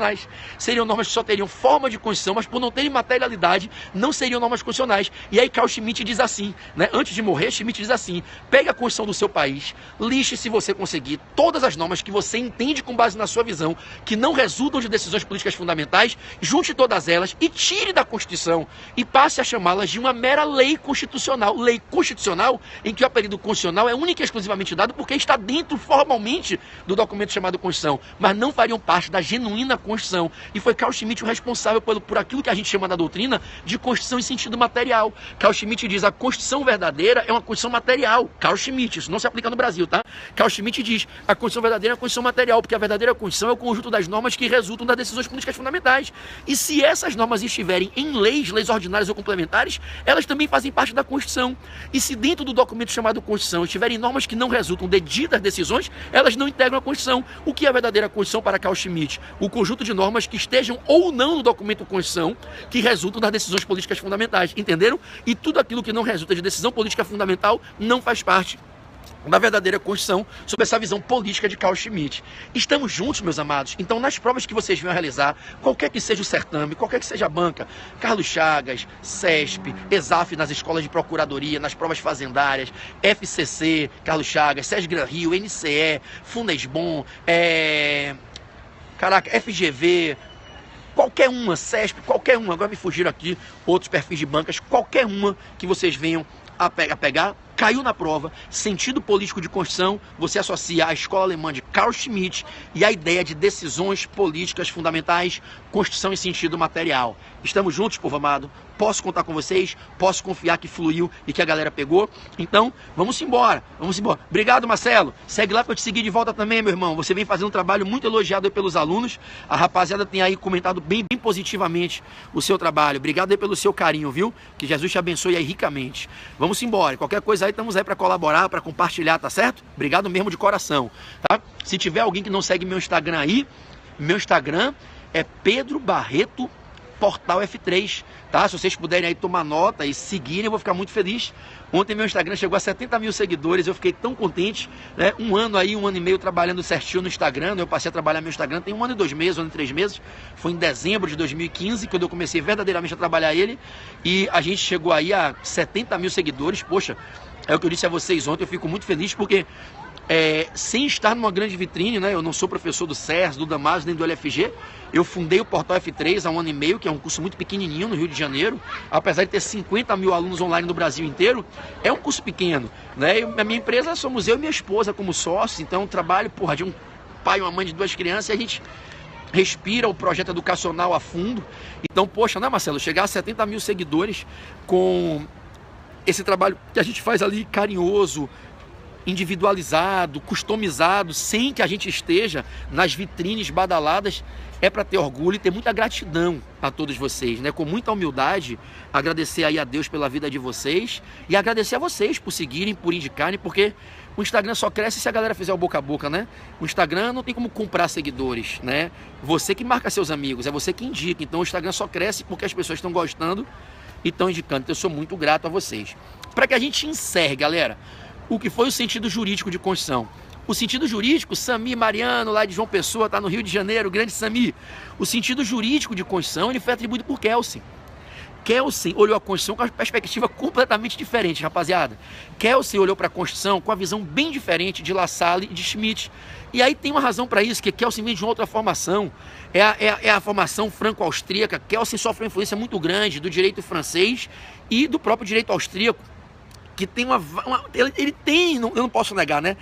Seriam normas que só teriam forma de Constituição, mas por não terem materialidade, não seriam normas constitucionais. E aí Carl Schmitt diz assim, né? Antes de morrer, Schmitt diz assim, pegue a Constituição do seu país, lixe, se você conseguir, todas as normas que você entende com base na sua visão, que não resultam de decisões políticas fundamentais, junte todas elas e tire da Constituição e passe a chamá-las de uma mera lei constitucional. Lei constitucional em que o apelido constitucional é única e exclusivamente dado porque está dentro formalmente do documento chamado Constituição, mas não fariam parte da genuína Constituição. E foi Carl Schmitt o responsável por aquilo que a gente chama na doutrina de Constituição em sentido material. Carl Schmitt diz: a Constituição verdadeira é uma Constituição material. Carl Schmitt, isso não se aplica no Brasil, tá? Carl Schmitt diz: a Constituição verdadeira é a Constituição material, porque a verdadeira Constituição é o conjunto das normas que resultam das decisões políticas fundamentais. E se essas normas estiverem em leis ordinárias ou complementares, elas também fazem parte da Constituição. E se dentro do documento chamado Constituição estiverem normas que não resultam de ditas decisões, elas não integram a Constituição. O que é a verdadeira Constituição para Carl Schmitt? O conjunto de normas que estejam ou não no documento Constituição, que resultam das decisões políticas fundamentais. Entenderam? E tudo aquilo que não resulta de decisão política fundamental não faz parte da verdadeira Constituição, sob essa visão política de Carl Schmitt. Estamos juntos, meus amados? Então, nas provas que vocês venham realizar, qualquer que seja o certame, qualquer que seja a banca, Carlos Chagas, CESP, ESAF nas escolas de procuradoria, nas provas fazendárias, FCC, Carlos Chagas, SESC Gran Rio, NCE, Fundesbon, FGV, qualquer uma, CESP, qualquer uma, agora me fugiram aqui outros perfis de bancas, qualquer uma que vocês venham a pegar, caiu na prova, sentido político de Constituição, você associa a escola alemã de Carl Schmitt e a ideia de decisões políticas fundamentais, Constituição em sentido material. Estamos juntos, povo amado? Posso contar com vocês? Posso confiar que fluiu e que a galera pegou? Então, vamos embora, vamos embora. Obrigado, Marcelo. Segue lá para eu te seguir de volta também, meu irmão. Você vem fazendo um trabalho muito elogiado aí pelos alunos. A rapaziada tem aí comentado bem positivamente o seu trabalho. Obrigado aí pelo seu carinho, viu? Que Jesus te abençoe aí ricamente. Vamos embora. Qualquer coisa aí, estamos aí para colaborar, para compartilhar, tá certo? Obrigado mesmo de coração, tá? Se tiver alguém que não segue meu Instagram aí, meu Instagram é Pedro Barreto Portal F3, tá? Se vocês puderem aí tomar nota e seguirem, eu vou ficar muito feliz. Ontem meu Instagram chegou a 70 mil seguidores, eu fiquei tão contente, né? Um ano e meio trabalhando certinho no Instagram, eu passei a trabalhar meu Instagram tem 1 ano e 2 meses, 1 ano e 3 meses, foi em dezembro de 2015, quando eu comecei verdadeiramente a trabalhar ele, e a gente chegou aí a 70 mil seguidores. Poxa, é o que eu disse a vocês ontem, eu fico muito feliz porque sem estar numa grande vitrine, né? Eu não sou professor do SERS, do Damaso, nem do LFG. Eu fundei o Portal F3 há 1 ano e meio, que é um curso muito pequenininho no Rio de Janeiro. Apesar de ter 50 mil alunos online no Brasil inteiro, é um curso pequeno, né? A minha empresa somos eu e minha esposa como sócios, então trabalho, de um pai e uma mãe de 2 crianças, e a gente respira o projeto educacional a fundo. Então, poxa, né, Marcelo? Chegar a 70 mil seguidores com esse trabalho que a gente faz ali carinhoso, individualizado, customizado, sem que a gente esteja nas vitrines badaladas, é para ter orgulho e ter muita gratidão a todos vocês, né? Com muita humildade, agradecer aí a Deus pela vida de vocês e agradecer a vocês por seguirem, por indicarem, porque o Instagram só cresce se a galera fizer o boca a boca, né? O Instagram não tem como comprar seguidores, né? Você que marca seus amigos, é você que indica. Então o Instagram só cresce porque as pessoas estão gostando e estão indicando. Então eu sou muito grato a vocês. Para que a gente encerre, galera, o que foi o sentido jurídico de Constituição. O sentido jurídico, Sami Mariano, lá de João Pessoa, está no Rio de Janeiro, grande Sami. O sentido jurídico de Constituição, ele foi atribuído por Kelsen. Kelsen olhou a Constituição com uma perspectiva completamente diferente, rapaziada. Kelsen olhou para a Constituição com a visão bem diferente de La Salle e de Schmitt. E aí tem uma razão para isso, que Kelsen vem de uma outra formação. É a formação franco-austríaca. Kelsen sofre uma influência muito grande do direito francês e do próprio direito austríaco, que tem ele tem, eu não posso negar, né?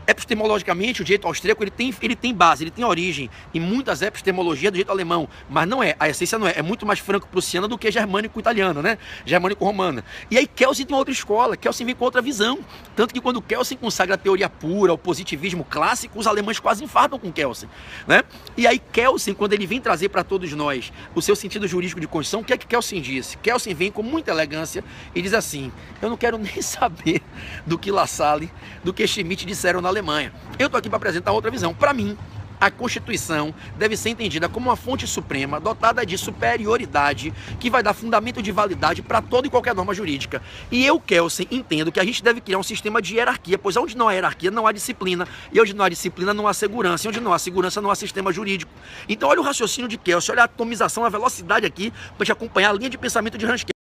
Epistemologicamente, o direito austríaco ele tem base, ele tem origem em muitas epistemologias do direito alemão, mas não é, a essência não é muito mais franco-prussiana do que germânico-italiana, né? Germânico-romana. E aí Kelsen tem outra escola, Kelsen vem com outra visão, tanto que quando Kelsen consagra a teoria pura, o positivismo clássico, os alemães quase infartam com Kelsen, né? E aí Kelsen, quando ele vem trazer para todos nós o seu sentido jurídico de Constituição, o que é que Kelsen disse? Kelsen vem com muita elegância e diz assim: eu não quero nem saber do que La Salle, do que Schmitt disseram na Alemanha. Eu estou aqui para apresentar outra visão. Para mim, a Constituição deve ser entendida como uma fonte suprema, dotada de superioridade, que vai dar fundamento de validade para toda e qualquer norma jurídica. E eu, Kelsen, entendo que a gente deve criar um sistema de hierarquia, pois onde não há hierarquia, não há disciplina. E onde não há disciplina, não há segurança. E onde não há segurança, não há sistema jurídico. Então, olha o raciocínio de Kelsen, olha a atomização, a velocidade aqui, para te acompanhar a linha de pensamento de Hans Kelsen.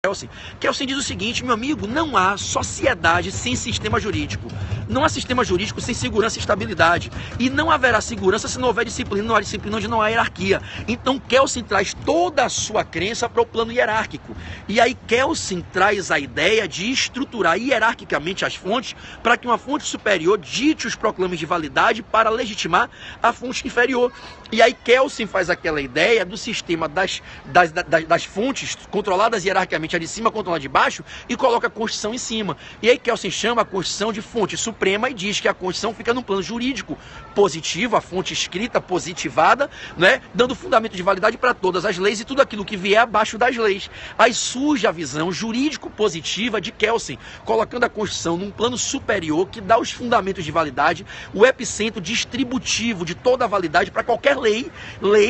Kelsen diz o seguinte, meu amigo, não há sociedade sem sistema jurídico. Não há sistema jurídico sem segurança e estabilidade. E não haverá segurança se não houver disciplina. Não há disciplina onde não há hierarquia. Então Kelsen traz toda a sua crença para o plano hierárquico. E aí Kelsen traz a ideia de estruturar hierarquicamente as fontes para que uma fonte superior dite os proclames de validade para legitimar a fonte inferior. E aí Kelsen faz aquela ideia do sistema das fontes controladas hierarquicamente, a de cima controla a de baixo, e coloca a Constituição em cima. E aí Kelsen chama a Constituição de fonte suprema e diz que a Constituição fica num plano jurídico positivo, a fonte escrita positivada, né, dando fundamento de validade para todas as leis e tudo aquilo que vier abaixo das leis. Aí surge a visão jurídico-positiva de Kelsen, colocando a Constituição num plano superior que dá os fundamentos de validade, o epicentro distributivo de toda a validade para qualquer lei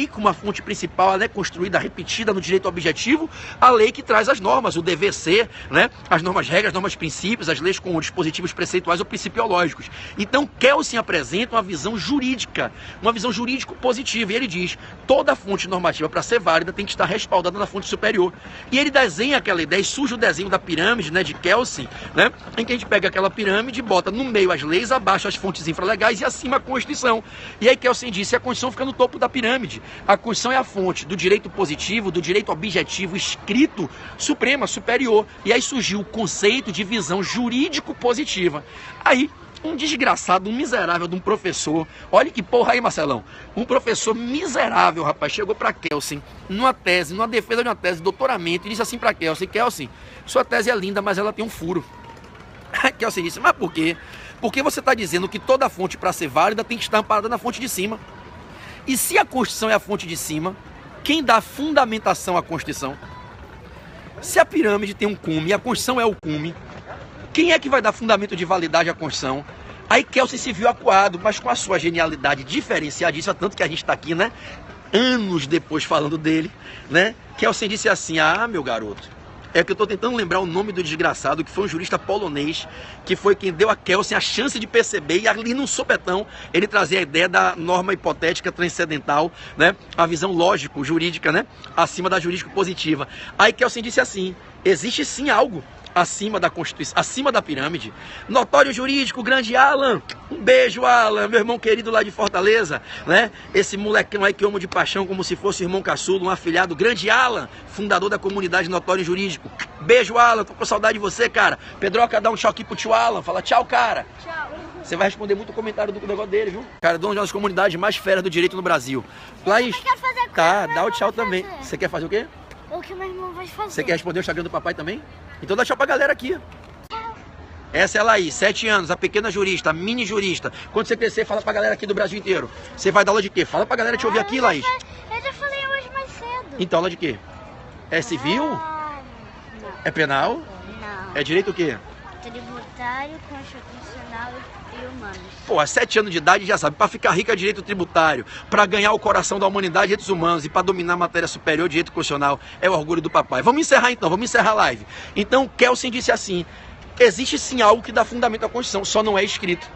com uma fonte principal, né, construída, repetida no direito objetivo, a lei que traz as normas, o dever ser, né, as normas regras, normas princípios, as leis com dispositivos preceituais ou principiológicos. Então Kelsen apresenta uma visão jurídica, uma visão jurídico positiva, e ele diz, toda fonte normativa para ser válida tem que estar respaldada na fonte superior. E ele desenha aquela ideia, e surge o desenho da pirâmide, né, de Kelsen, né, em que a gente pega aquela pirâmide, bota no meio as leis, abaixo as fontes infralegais e acima a Constituição. E aí Kelsen disse, a Constituição fica no topo da pirâmide. A Constituição é a fonte do direito positivo, do direito objetivo escrito, suprema, superior. E aí surgiu o conceito de visão jurídico-positiva. Aí, um desgraçado, um miserável de um professor, olha que porra aí, Marcelão, um professor miserável, rapaz, chegou para Kelsen, numa defesa de uma tese de doutoramento, e disse assim para Kelsen, sua tese é linda, mas ela tem um furo. Aí Kelsen disse, mas por quê? Porque você está dizendo que toda fonte, para ser válida, tem que estar amparada na fonte de cima. E se a Constituição é a fonte de cima, quem dá fundamentação à Constituição? Se a pirâmide tem um cume e a Constituição é o cume, quem é que vai dar fundamento de validade à Constituição? Aí Kelsen se viu acuado, mas com a sua genialidade diferenciadíssima, tanto que a gente está aqui, né, anos depois falando dele, né? Kelsen disse assim, meu garoto, é que eu estou tentando lembrar o nome do desgraçado, que foi um jurista polonês, que foi quem deu a Kelsen a chance de perceber, e ali num sopetão, ele trazia a ideia da norma hipotética transcendental, né? A visão lógico-jurídica, né, acima da jurídico-positiva. Aí Kelsen disse assim, existe sim algo acima da Constituição, acima da pirâmide. Notório jurídico, grande Alan, um beijo, Alan, meu irmão querido lá de Fortaleza, né? Esse molecão aí que eu amo de paixão como se fosse o irmão caçudo, um afilhado, grande Alan, fundador da comunidade Notório Jurídico. Beijo, Alan, tô com saudade de você, cara. Pedroca, dá um tchau aqui pro tio Alan, fala tchau, cara. Tchau. Você vai responder muito o comentário do negócio dele, viu? Cara, dono de uma das comunidades mais feras do direito no Brasil. Laís, tá, dá o tchau também. Você quer fazer o quê? O que meu irmão vai fazer. Você quer responder o Instagram do papai também? Então dá tchau pra galera aqui. Essa é a Laís, 7 anos, a pequena jurista, a mini jurista. Quando você crescer, fala pra galera aqui do Brasil inteiro. Você vai dar aula de quê? Fala pra galera te ouvir aqui, Laís. Eu já falei hoje mais cedo. Então, aula de quê? É civil? Não. É penal? Não. É direito o quê? Tributário, constitucional e humanos. Pô, a 7 anos de idade já sabe, para ficar rico é direito tributário, para ganhar o coração da humanidade, direitos humanos, e para dominar a matéria superior, direito constitucional, é o orgulho do papai. Vamos encerrar então, vamos encerrar a live. Então, Kelsen disse assim, existe sim algo que dá fundamento à Constituição, só não é escrito.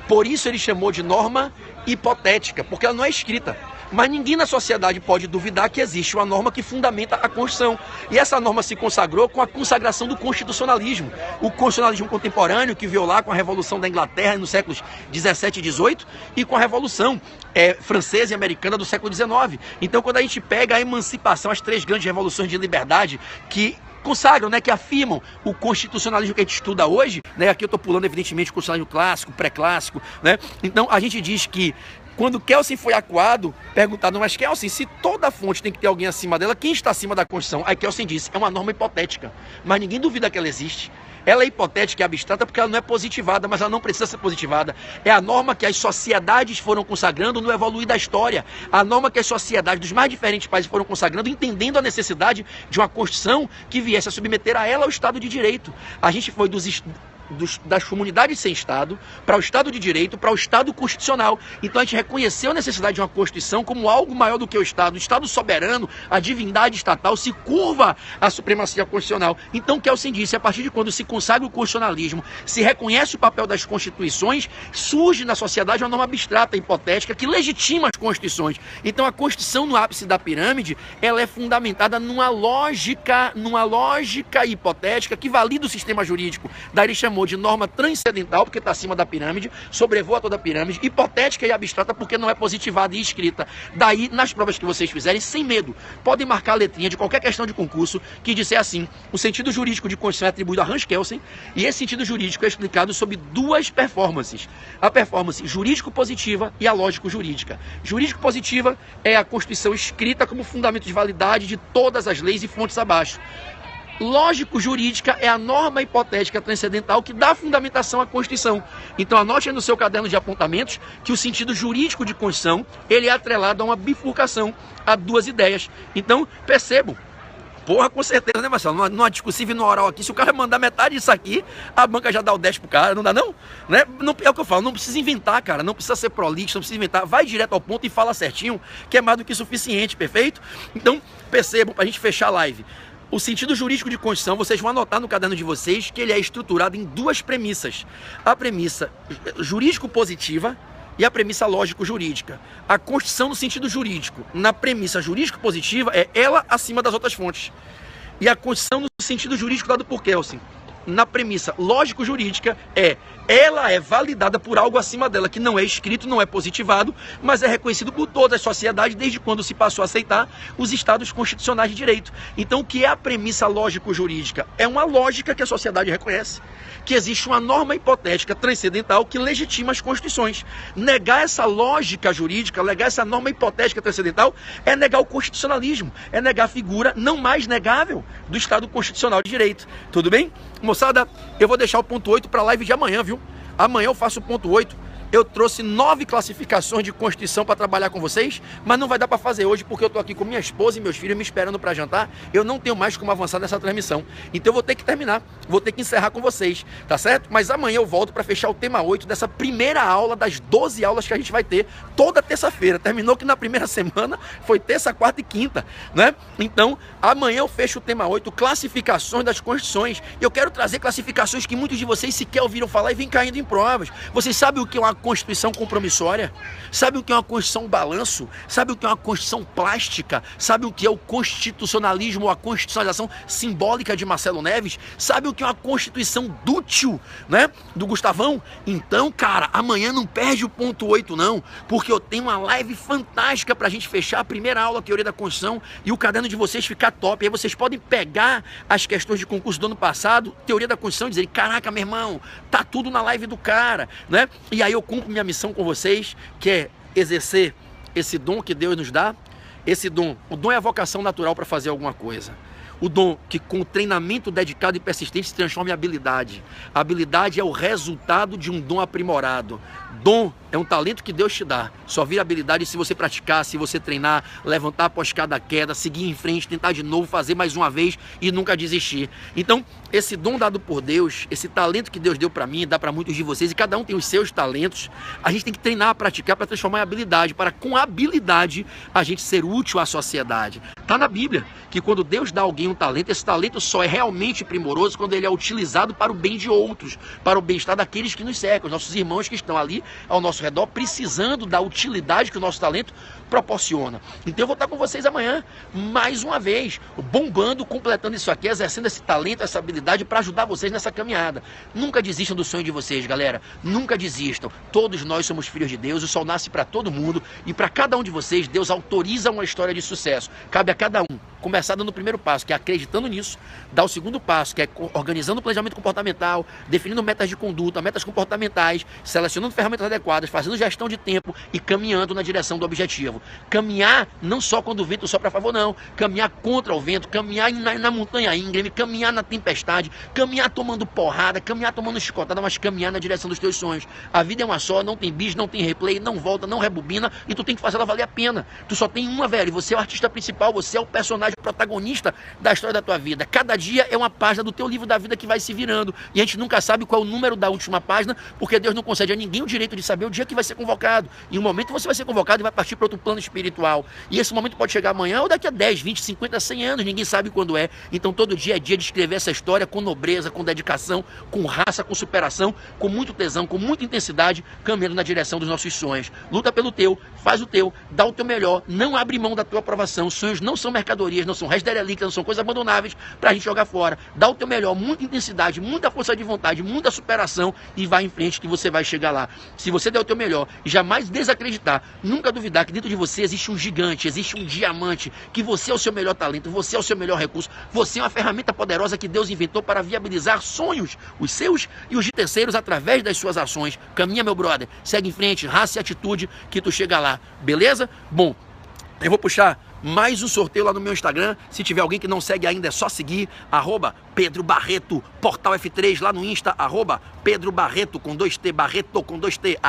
Por isso ele chamou de norma hipotética, porque ela não é escrita. Mas ninguém na sociedade pode duvidar que existe uma norma que fundamenta a Constituição. E essa norma se consagrou com a consagração do constitucionalismo. O constitucionalismo contemporâneo, que veio lá com a Revolução da Inglaterra nos séculos 17 e 18, e com a Revolução francesa e americana do século 19. Então, quando a gente pega a emancipação, as 3 grandes revoluções de liberdade que consagram, né, que afirmam o constitucionalismo que a gente estuda hoje, né, aqui eu estou pulando evidentemente o constitucionalismo clássico, pré-clássico, né, então a gente diz que quando Kelsen foi acuado, perguntado, mas Kelsen, se toda fonte tem que ter alguém acima dela, quem está acima da Constituição? Aí Kelsen disse, é uma norma hipotética, mas ninguém duvida que ela existe. Ela é hipotética e abstrata porque ela não é positivada, mas ela não precisa ser positivada. É a norma que as sociedades foram consagrando no evoluir da história. A norma que as sociedades dos mais diferentes países foram consagrando, entendendo a necessidade de uma Constituição que viesse a submeter a ela o Estado de Direito. A gente foi das comunidades sem Estado para o Estado de Direito, para o Estado constitucional. Então a gente reconheceu a necessidade de uma Constituição como algo maior do que o Estado soberano, a divindade estatal se curva à supremacia constitucional. Então Kelsen disse, a partir de quando se consagra o constitucionalismo, se reconhece o papel das constituições, surge na sociedade uma norma abstrata, hipotética, que legitima as constituições. Então a Constituição no ápice da pirâmide, ela é fundamentada numa lógica hipotética que valida o sistema jurídico. Daí ele chamou de norma transcendental, porque está acima da pirâmide, sobrevoa toda a pirâmide, hipotética e abstrata, porque não é positivada e escrita. Daí, nas provas que vocês fizerem, sem medo, podem marcar a letrinha de qualquer questão de concurso que disser assim, o sentido jurídico de Constituição é atribuído a Hans Kelsen, e esse sentido jurídico é explicado sob duas performances. A performance jurídico-positiva e a lógico-jurídica. Jurídico-positiva é a Constituição escrita como fundamento de validade de todas as leis e fontes abaixo. Lógico-jurídica é a norma hipotética transcendental que dá fundamentação à Constituição. Então anote aí no seu caderno de apontamentos que o sentido jurídico de Constituição, ele é atrelado a uma bifurcação, a duas ideias. Então, percebam, porra, com certeza, né, Marcelo? Numa discursiva e no oral aqui, se o cara mandar metade disso aqui, a banca já dá o 10 pro cara, não dá não? Né? Não? É o que eu falo, não precisa inventar, cara, não precisa ser prolixo, não precisa inventar, vai direto ao ponto e fala certinho, que é mais do que suficiente, perfeito? Então, percebam, pra gente fechar a live, o sentido jurídico de Constituição, vocês vão anotar no caderno de vocês que ele é estruturado em duas premissas. A premissa jurídico-positiva e a premissa lógico-jurídica. A Constituição no sentido jurídico, na premissa jurídico-positiva, é ela acima das outras fontes. E a Constituição no sentido jurídico dado por Kelsen, na premissa lógico-jurídica, ela é validada por algo acima dela, que não é escrito, não é positivado, mas é reconhecido por toda a sociedade desde quando se passou a aceitar os estados constitucionais de direito. Então, o que é a premissa lógico-jurídica? É uma lógica que a sociedade reconhece, que existe uma norma hipotética transcendental que legitima as constituições. Negar essa lógica jurídica, negar essa norma hipotética transcendental, é negar o constitucionalismo, é negar a figura não mais negável do Estado constitucional de direito. Tudo bem? Moçada, eu vou deixar o ponto 8 para a live de amanhã, viu? Amanhã eu faço o ponto 8. Eu trouxe 9 classificações de Constituição para trabalhar com vocês, mas não vai dar para fazer hoje porque eu estou aqui com minha esposa e meus filhos me esperando para jantar. Eu não tenho mais como avançar nessa transmissão. Então eu vou ter que terminar, vou ter que encerrar com vocês, tá certo? Mas amanhã eu volto para fechar o tema 8 dessa primeira aula das 12 aulas que a gente vai ter toda terça-feira. Terminou que na primeira semana foi terça, quarta e quinta, né? Então amanhã eu fecho o tema 8, classificações das Constituições. Eu quero trazer classificações que muitos de vocês sequer ouviram falar e vêm caindo em provas. Vocês sabem o que é uma Constituição compromissória? Sabe o que é uma Constituição balanço? Sabe o que é uma Constituição plástica? Sabe o que é o constitucionalismo ou a constitucionalização simbólica de Marcelo Neves? Sabe o que é uma Constituição dútil, né? Do Gustavão? Então, cara, amanhã não perde o ponto 8 não, porque eu tenho uma live fantástica pra gente fechar a primeira aula, teoria da Constituição, e o caderno de vocês ficar top. Aí vocês podem pegar as questões de concurso do ano passado, teoria da Constituição, e dizer, caraca, meu irmão, tá tudo na live do cara, né? E aí eu cumpro minha missão com vocês, que é exercer esse dom que Deus nos dá. Esse dom, o dom é a vocação natural para fazer alguma coisa. O dom que com o treinamento dedicado e persistente se transforma em habilidade. A habilidade é o resultado de um dom aprimorado. Dom é um talento que Deus te dá. Só vira habilidade se você praticar, se você treinar, levantar após cada queda, seguir em frente, tentar de novo, fazer mais uma vez e nunca desistir. Então, esse dom dado por Deus, esse talento que Deus deu para mim, dá para muitos de vocês, e cada um tem os seus talentos, a gente tem que treinar, praticar para transformar em habilidade, para com habilidade a gente ser útil à sociedade. Está na Bíblia que quando Deus dá a alguém um talento, esse talento só é realmente primoroso quando ele é utilizado para o bem de outros, para o bem-estar daqueles que nos cercam, os nossos irmãos que estão ali ao nosso redor, precisando da utilidade que o nosso talento proporciona. Então eu vou estar com vocês amanhã, mais uma vez, bombando, completando isso aqui, exercendo esse talento, essa habilidade para ajudar vocês nessa caminhada. Nunca desistam do sonho de vocês, galera. Nunca desistam. Todos nós somos filhos de Deus, o sol nasce para todo mundo e para cada um de vocês, Deus autoriza uma história de sucesso. Cabe a cada um começar dando o primeiro passo, que é acreditando nisso, dar o segundo passo, que é organizando o planejamento comportamental, definindo metas de conduta, metas comportamentais, selecionando ferramentas adequadas, fazendo gestão de tempo e caminhando na direção do objetivo. servo. Caminhar não só quando o vento sopra a favor, não. Caminhar contra o vento, caminhar na montanha íngreme, caminhar na tempestade, caminhar tomando porrada, caminhar tomando chicotada, mas caminhar na direção dos teus sonhos. A vida é uma só, não tem bis, não tem replay, não volta, não rebobina, e tu tem que fazer ela valer a pena. Tu só tem uma, velho, você é o artista principal, você é o personagem protagonista da história da tua vida. Cada dia é uma página do teu livro da vida que vai se virando, e a gente nunca sabe qual é o número da última página, porque Deus não concede a ninguém o direito de saber o dia que vai ser convocado. Em um momento você vai ser convocado e vai partir para outro plano espiritual, e esse momento pode chegar amanhã ou daqui a 10, 20, 50, 100 anos, ninguém sabe quando é. Então todo dia é dia de escrever essa história com nobreza, com dedicação, com raça, com superação, com muito tesão, com muita intensidade, caminhando na direção dos nossos sonhos. Luta pelo teu, faz o teu, dá o teu melhor, não abre mão da tua aprovação. Sonhos não são mercadorias, não são res derelictas, não são coisas abandonáveis pra gente jogar fora. Dá o teu melhor, muita intensidade, muita força de vontade, muita superação, e vai em frente que você vai chegar lá. Se você der o teu melhor e jamais desacreditar, nunca duvidar que dentro de você existe um gigante, existe um diamante, que você é o seu melhor talento, você é o seu melhor recurso, você é uma ferramenta poderosa que Deus inventou para viabilizar sonhos, os seus e os de terceiros, através das suas ações. Caminha, meu brother, segue em frente, raça e atitude, que tu chega lá, beleza? Bom, eu vou puxar mais um sorteio lá no meu Instagram. Se tiver alguém que não segue ainda, é só seguir, @Pedro Barreto, Portal F3 lá no Insta, @Pedro Barreto com 2T, Barreto com 2T,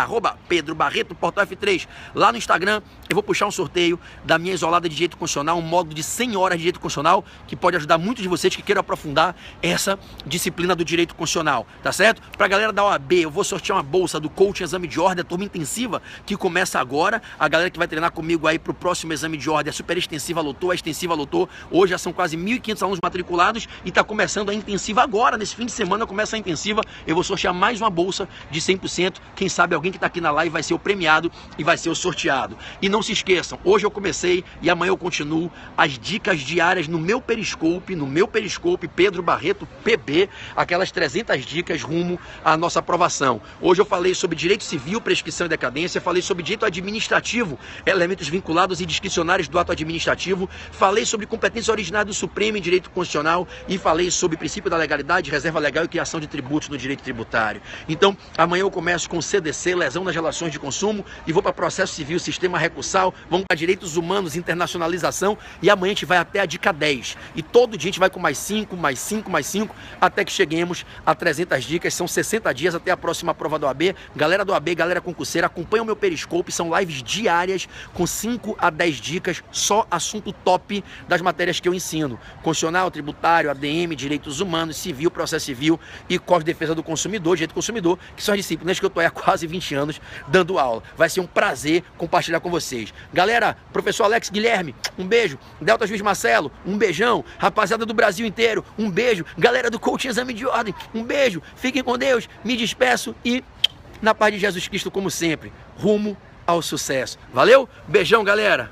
@Pedro Barreto, Portal F3 lá no Instagram. Eu vou puxar um sorteio da minha isolada de direito constitucional, um módulo de 100 horas de direito constitucional, que pode ajudar muitos de vocês que queiram aprofundar essa disciplina do direito constitucional, tá certo? Pra galera da OAB, eu vou sortear uma bolsa do Coaching Exame de Ordem, a turma intensiva, que começa agora. A galera que vai treinar comigo aí pro próximo exame de ordem, a super extensiva lotou, a extensiva lotou. Hoje já são quase 1.500 alunos matriculados e tá começando a intensiva agora. Nesse fim de semana começa a intensiva. Eu vou sortear mais uma bolsa de 100%. Quem sabe alguém que tá aqui na live vai ser o premiado e vai ser o sorteado. E não se esqueçam, hoje eu comecei e amanhã eu continuo as dicas diárias no meu Periscope, Pedro Barreto PB, aquelas 300 dicas rumo à nossa aprovação. Hoje eu falei sobre direito civil, prescrição e decadência, falei sobre direito administrativo, elementos vinculados e discricionários do ato administrativo, falei sobre competência originária do Supremo em direito constitucional e falei sobre princípio da legalidade, reserva legal e criação de tributos no direito tributário. Então, amanhã eu começo com CDC, lesão nas relações de consumo, e vou para processo civil, sistema recursal, vamos para direitos humanos, internacionalização, e amanhã a gente vai até a dica 10. E todo dia a gente vai com mais 5, mais 5, mais 5, até que cheguemos a 300 dicas. São 60 dias até a próxima prova do OAB. Galera do OAB, galera concurseira, acompanha o meu Periscope, são lives diárias com 5 a 10 dicas, só assunto top das matérias que eu ensino. Constitucional, tributário, ADM, direitos humanos, civil, processo civil e Código de Defesa do Consumidor, direito do consumidor, que são as disciplinas que eu estou há quase 20 anos dando aula. Vai ser um prazer compartilhar com vocês. Galera, professor Alex Guilherme, um beijo. Delta Juiz Marcelo, um beijão. Rapaziada do Brasil inteiro, um beijo. Galera do Coaching Exame de Ordem, um beijo. Fiquem com Deus, me despeço e na paz de Jesus Cristo, como sempre, rumo ao sucesso. Valeu? Beijão, galera!